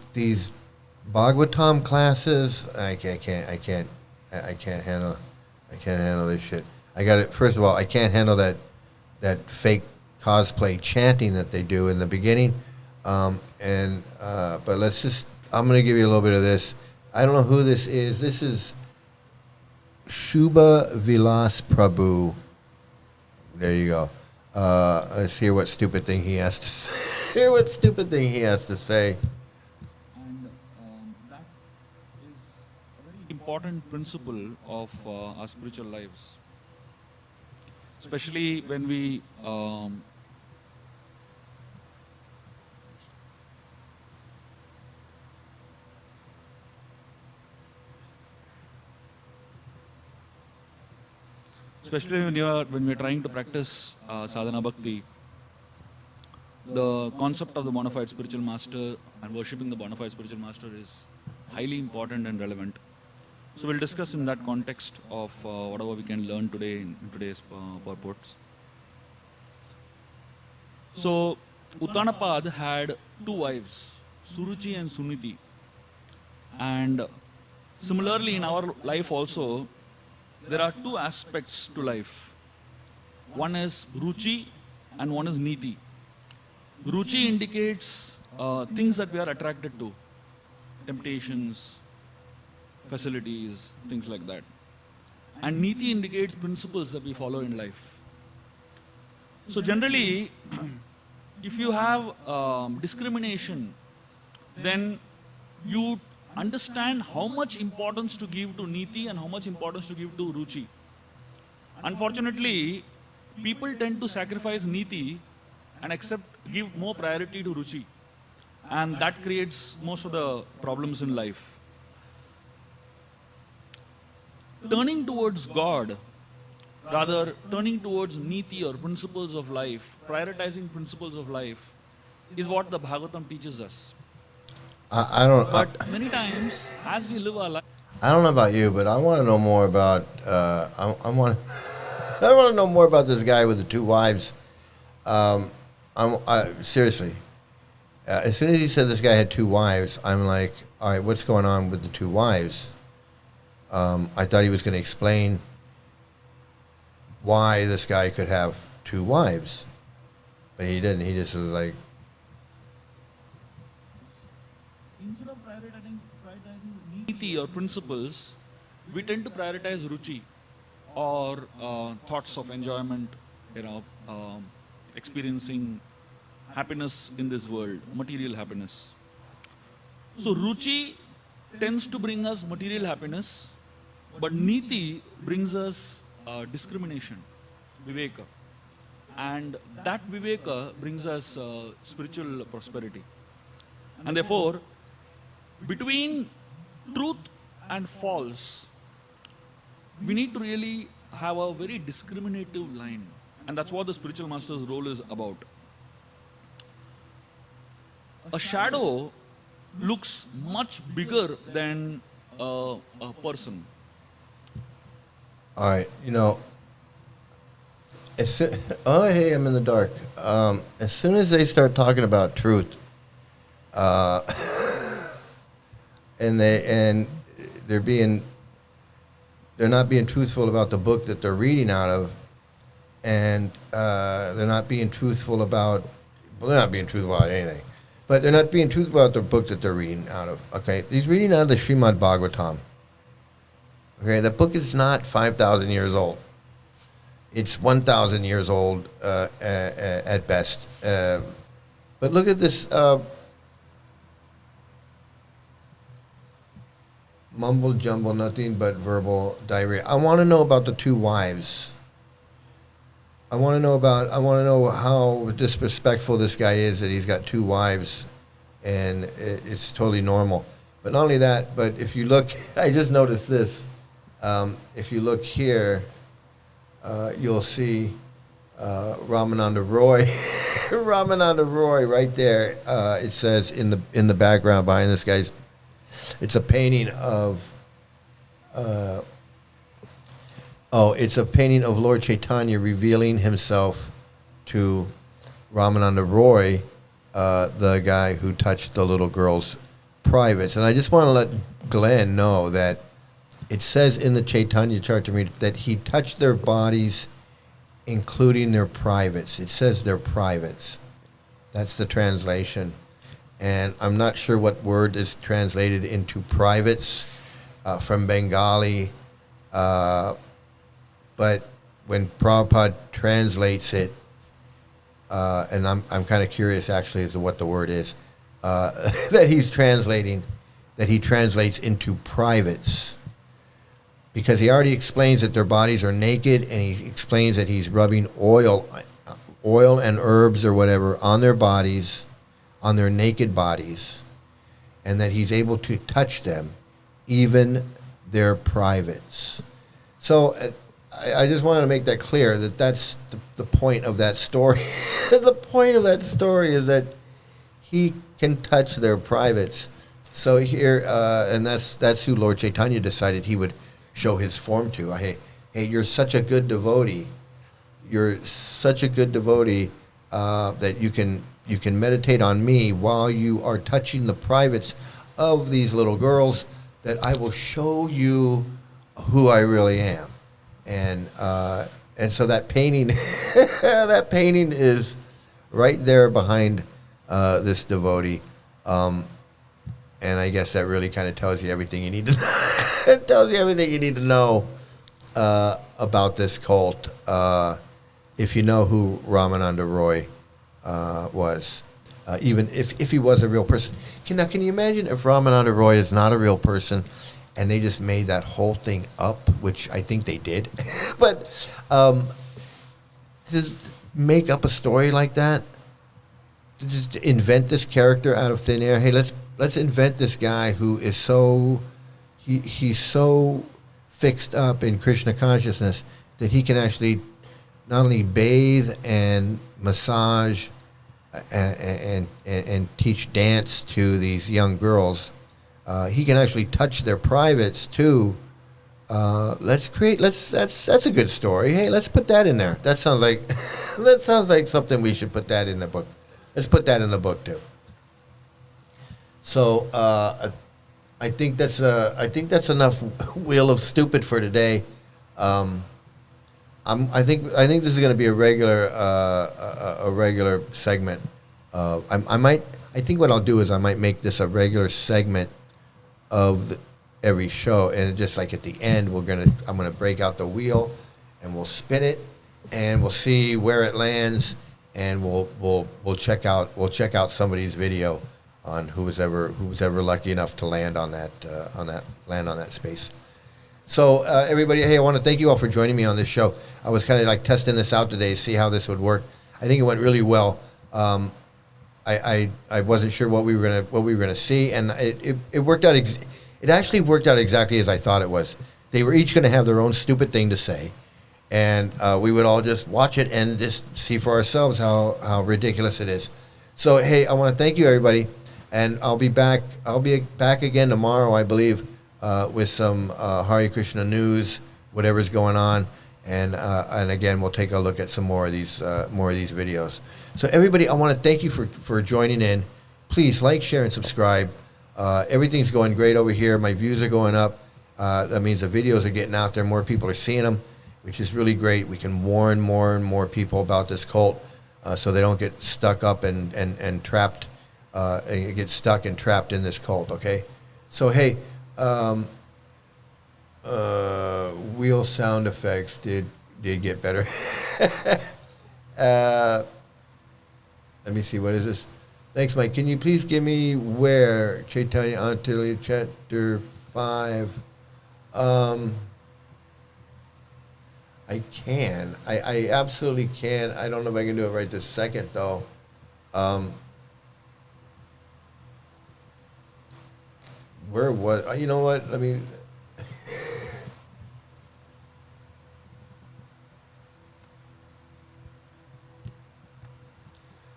Bhagavatam classes, I can't handle this shit. I got it. First of all, I can't handle that fake cosplay chanting that they do in the beginning, but I'm going to give you a little bit of this. I don't know who this is. This is Shubha Vilas Prabhu. There you go. Let's hear what stupid thing he has to say. Hear what stupid thing he has to say. And that is important principle of our spiritual lives. Especially when we especially when we are trying to practice sadhana bhakti, the concept of the bona fide spiritual master and worshipping the bona fide spiritual master is highly important and relevant. So we'll discuss in that context of whatever we can learn today in today's purports. So Uttanapad had two wives, Suruchi and Suniti. And similarly in our life also, there are two aspects to life. One is Ruchi and one is Niti. Ruchi indicates things that we are attracted to, temptations, facilities, things like that. And Niti indicates principles that we follow in life. So generally, if you have discrimination, then you understand how much importance to give to Niti and how much importance to give to Ruchi. Unfortunately, people tend to sacrifice Niti and give more priority to Ruchi. And that creates most of the problems in life. Turning towards God, rather turning towards Niti or principles of life, prioritizing principles of life, is what the Bhagavatam teaches us. But many times, as we live our life, I don't know about you, but I want to know more about. I want to know more about this guy with the two wives. Seriously, as soon as he said this guy had two wives, I'm like, all right, what's going on with the two wives? I thought he was going to explain why this guy could have two wives, but he didn't. He just was like, instead of prioritizing Niti or principles, we tend to prioritize Ruchi or thoughts of enjoyment, experiencing happiness in this world, material happiness. So Ruchi tends to bring us material happiness, but Niti brings us discrimination, Viveka. And that Viveka brings us spiritual prosperity. And therefore, between truth and false, we need to really have a very discriminative line. And that's what the spiritual master's role is about. A shadow looks much bigger than a person. all right, hey, I'm in the dark. As soon as they start talking about truth, and they're not being truthful about the book that they're reading out of, and they're not being truthful about, well, they're not being truthful about anything, but they're not being truthful about the book that they're reading out of. Okay, he's reading out of the Srimad Bhagavatam. Okay, the book is not 5,000 years old. It's 1,000 years old at best. But look at this mumble jumble, nothing but verbal diarrhea. I want to know about the two wives. I want to know how disrespectful this guy is that he's got two wives, and it's totally normal. But not only that, but if you look, I just noticed this. If you look here, you'll see Ramananda Roy. Ramananda Roy right there. It says in the background behind this guy's, it's a painting of it's a painting of Lord Chaitanya revealing himself to Ramananda Roy, the guy who touched the little girl's privates. And I just want to let Glenn know that it says in the Chaitanya Charitamrita that he touched their bodies, including their privates. It says their privates. That's the translation. And I'm not sure what word is translated into privates from Bengali. But when Prabhupada translates it, and I'm kind of curious actually as to what the word is, that he translates into privates. because he already explains that their bodies are naked, and he explains that he's rubbing oil and herbs or whatever on their bodies, on their naked bodies, and that he's able to touch them, even their privates. So I just wanted to make that clear, that that's the point of that story. The point of that story is that he can touch their privates. So here, and that's who Lord Chaitanya decided he would show his form to. Hey, you're such a good devotee. You're such a good devotee that you can meditate on me while you are touching the privates of these little girls, that I will show you who I really am. And so that painting, that painting is right there behind this devotee. And I guess that really kind of tells you everything you need to know. It tells you everything you need to know about this cult, if you know who Ramananda Roy was. Even if he was a real person. Can you imagine if Ramananda Roy is not a real person and they just made that whole thing up, which I think they did. But to make up a story like that, to just invent this character out of thin air. Hey, let's invent this guy who is so he's so fixed up in Krishna consciousness that he can actually not only bathe and massage and teach dance to these young girls. He can actually touch their privates too. That's a good story. Hey, let's put that in there. That sounds like something we should put that in the book. Let's put that in the book too. So I think that's enough Wheel of Stupid for today. I think this is going to be a regular segment. I think what I'll do is I might make this a regular segment of every show, and just like at the end, I'm gonna break out the wheel, and we'll spin it, and we'll see where it lands, and we'll check out somebody's video on who was ever lucky enough to land on that space. So everybody, hey, I want to thank you all for joining me on this show. I was kind of like testing this out today to see how this would work. I think it went really well. I wasn't sure what we were gonna see, and it worked out. It actually worked out exactly as I thought it was. They were each gonna have their own stupid thing to say, and we would all just watch it and just see for ourselves how ridiculous it is. So hey, I want to thank you, everybody, and I'll be back. I'll be back again tomorrow, I believe, with some Hare Krishna news, whatever's going on. And again, we'll take a look at some more of these videos. So everybody, I want to thank you for joining in. Please like, share, and subscribe. Everything's going great over here. My views are going up. That means the videos are getting out there. More people are seeing them, which is really great. We can warn more and more people about this cult, so they don't get stuck up and trapped, get stuck and trapped in this cult. Okay, so hey. Wheel sound effects did get better. Let me see, what is this? Thanks, Mike. Can you please give me where Chaitanya Anjali chapter 5? I can. I absolutely can. I don't know if I can do it right this second though. Where was? You know what? Let me.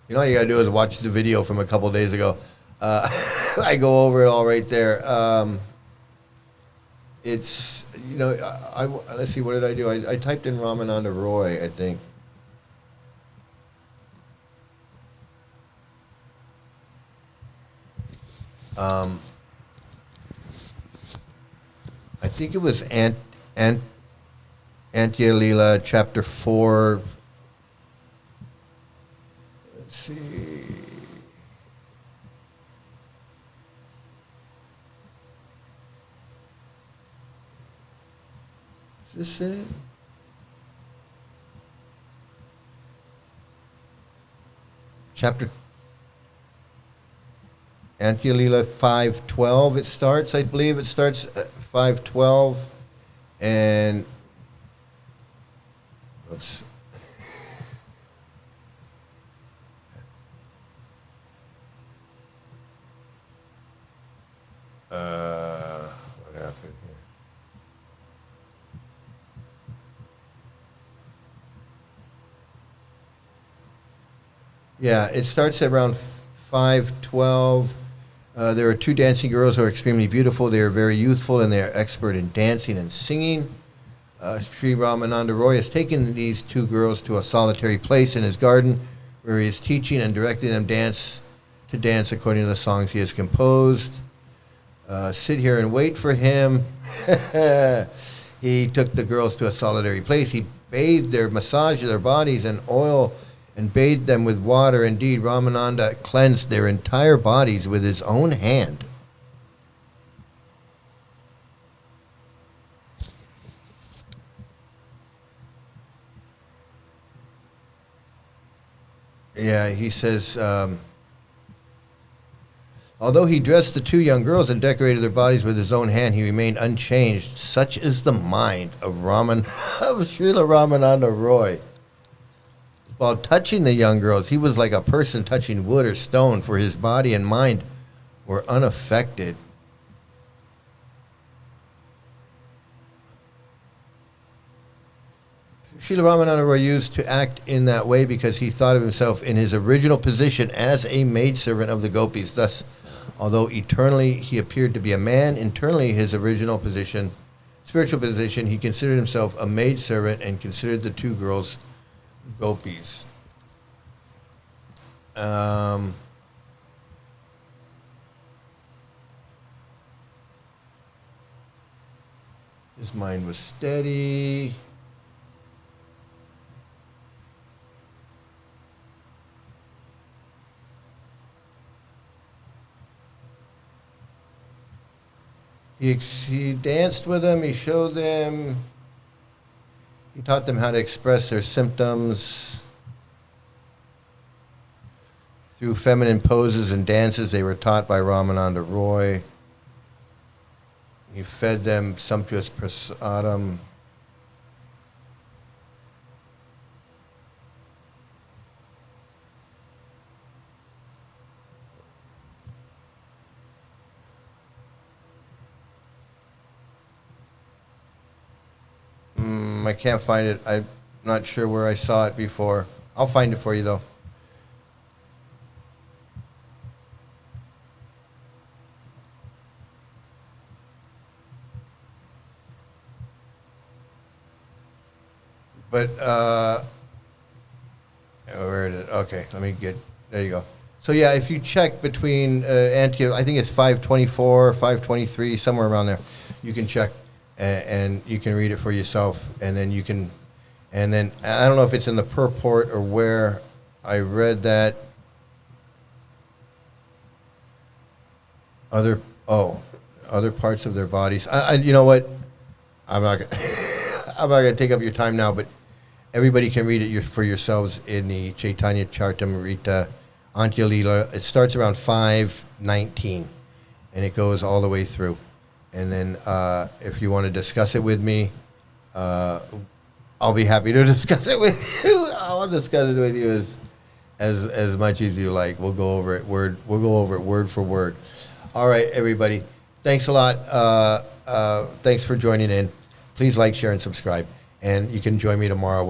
You know all you gotta do is watch the video from a couple days ago. I go over it all right there. It's, you know, let's see, what did I do? I typed in Ramananda Roy, I think. I think it was Antya Leela chapter 4. Let's see. Is this it? Chapter Antya Leela 5:12. It starts, I believe, it starts at 5:12, And, oops. What happened here? Yeah, it starts at around 5:12. There are two dancing girls who are extremely beautiful. They are very youthful and they are expert in dancing and singing. Sri Ramananda Roy has taken these two girls to a solitary place in his garden where he is teaching and directing them to dance according to the songs he has composed. Sit here and wait for him. He took the girls to a solitary place. He bathed their, massaged their bodies in oil and bathed them with water. Indeed, Ramananda cleansed their entire bodies with his own hand. Yeah, he says, although he dressed the two young girls and decorated their bodies with his own hand, he remained unchanged. Such is the mind of Srila Ramananda Roy. While touching the young girls, he was like a person touching wood or stone, for his body and mind were unaffected. Srila Ramananda Roy used to act in that way because he thought of himself in his original position as a maidservant of the gopis. Thus, although eternally he appeared to be a man, internally his original position, spiritual position, he considered himself a maidservant and considered the two girls gopis. His mind was steady. He danced with them, he showed them, he taught them how to express their symptoms. Through feminine poses and dances they were taught by Ramananda Roy. He fed them sumptuous prasadam. I can't find it. I'm not sure where I saw it before. I'll find it for you, though. But, where is it? Okay, let me get, there you go. So, yeah, if you check between Antioch, I think it's 524, 523, somewhere around there, you can check. And you can read it for yourself, and then you can, and then I don't know if it's in the purport or where I read that. Other parts of their bodies. You know what? I'm not gonna take up your time now, but everybody can read it for yourselves in the Chaitanya Charitamrita Antya Leela. It starts around 5:19, and it goes all the way through. And then if you want to discuss it with me, I'll be happy to discuss it with you. I'll discuss it with you as much as you like. We'll go over it word for word. All right, everybody. Thanks a lot. Thanks for joining in. Please like, share, and subscribe. And you can join me tomorrow.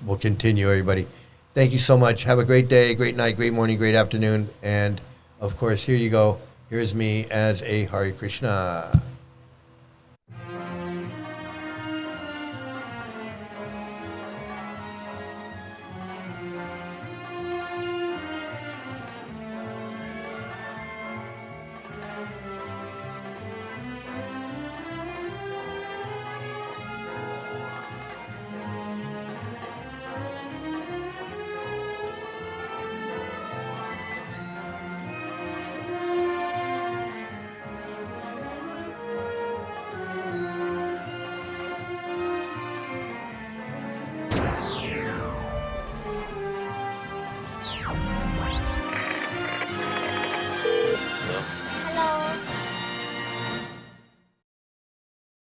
We'll continue, everybody. Thank you so much. Have a great day, great night, great morning, great afternoon. And, of course, here you go. Here's me as a Hare Krishna.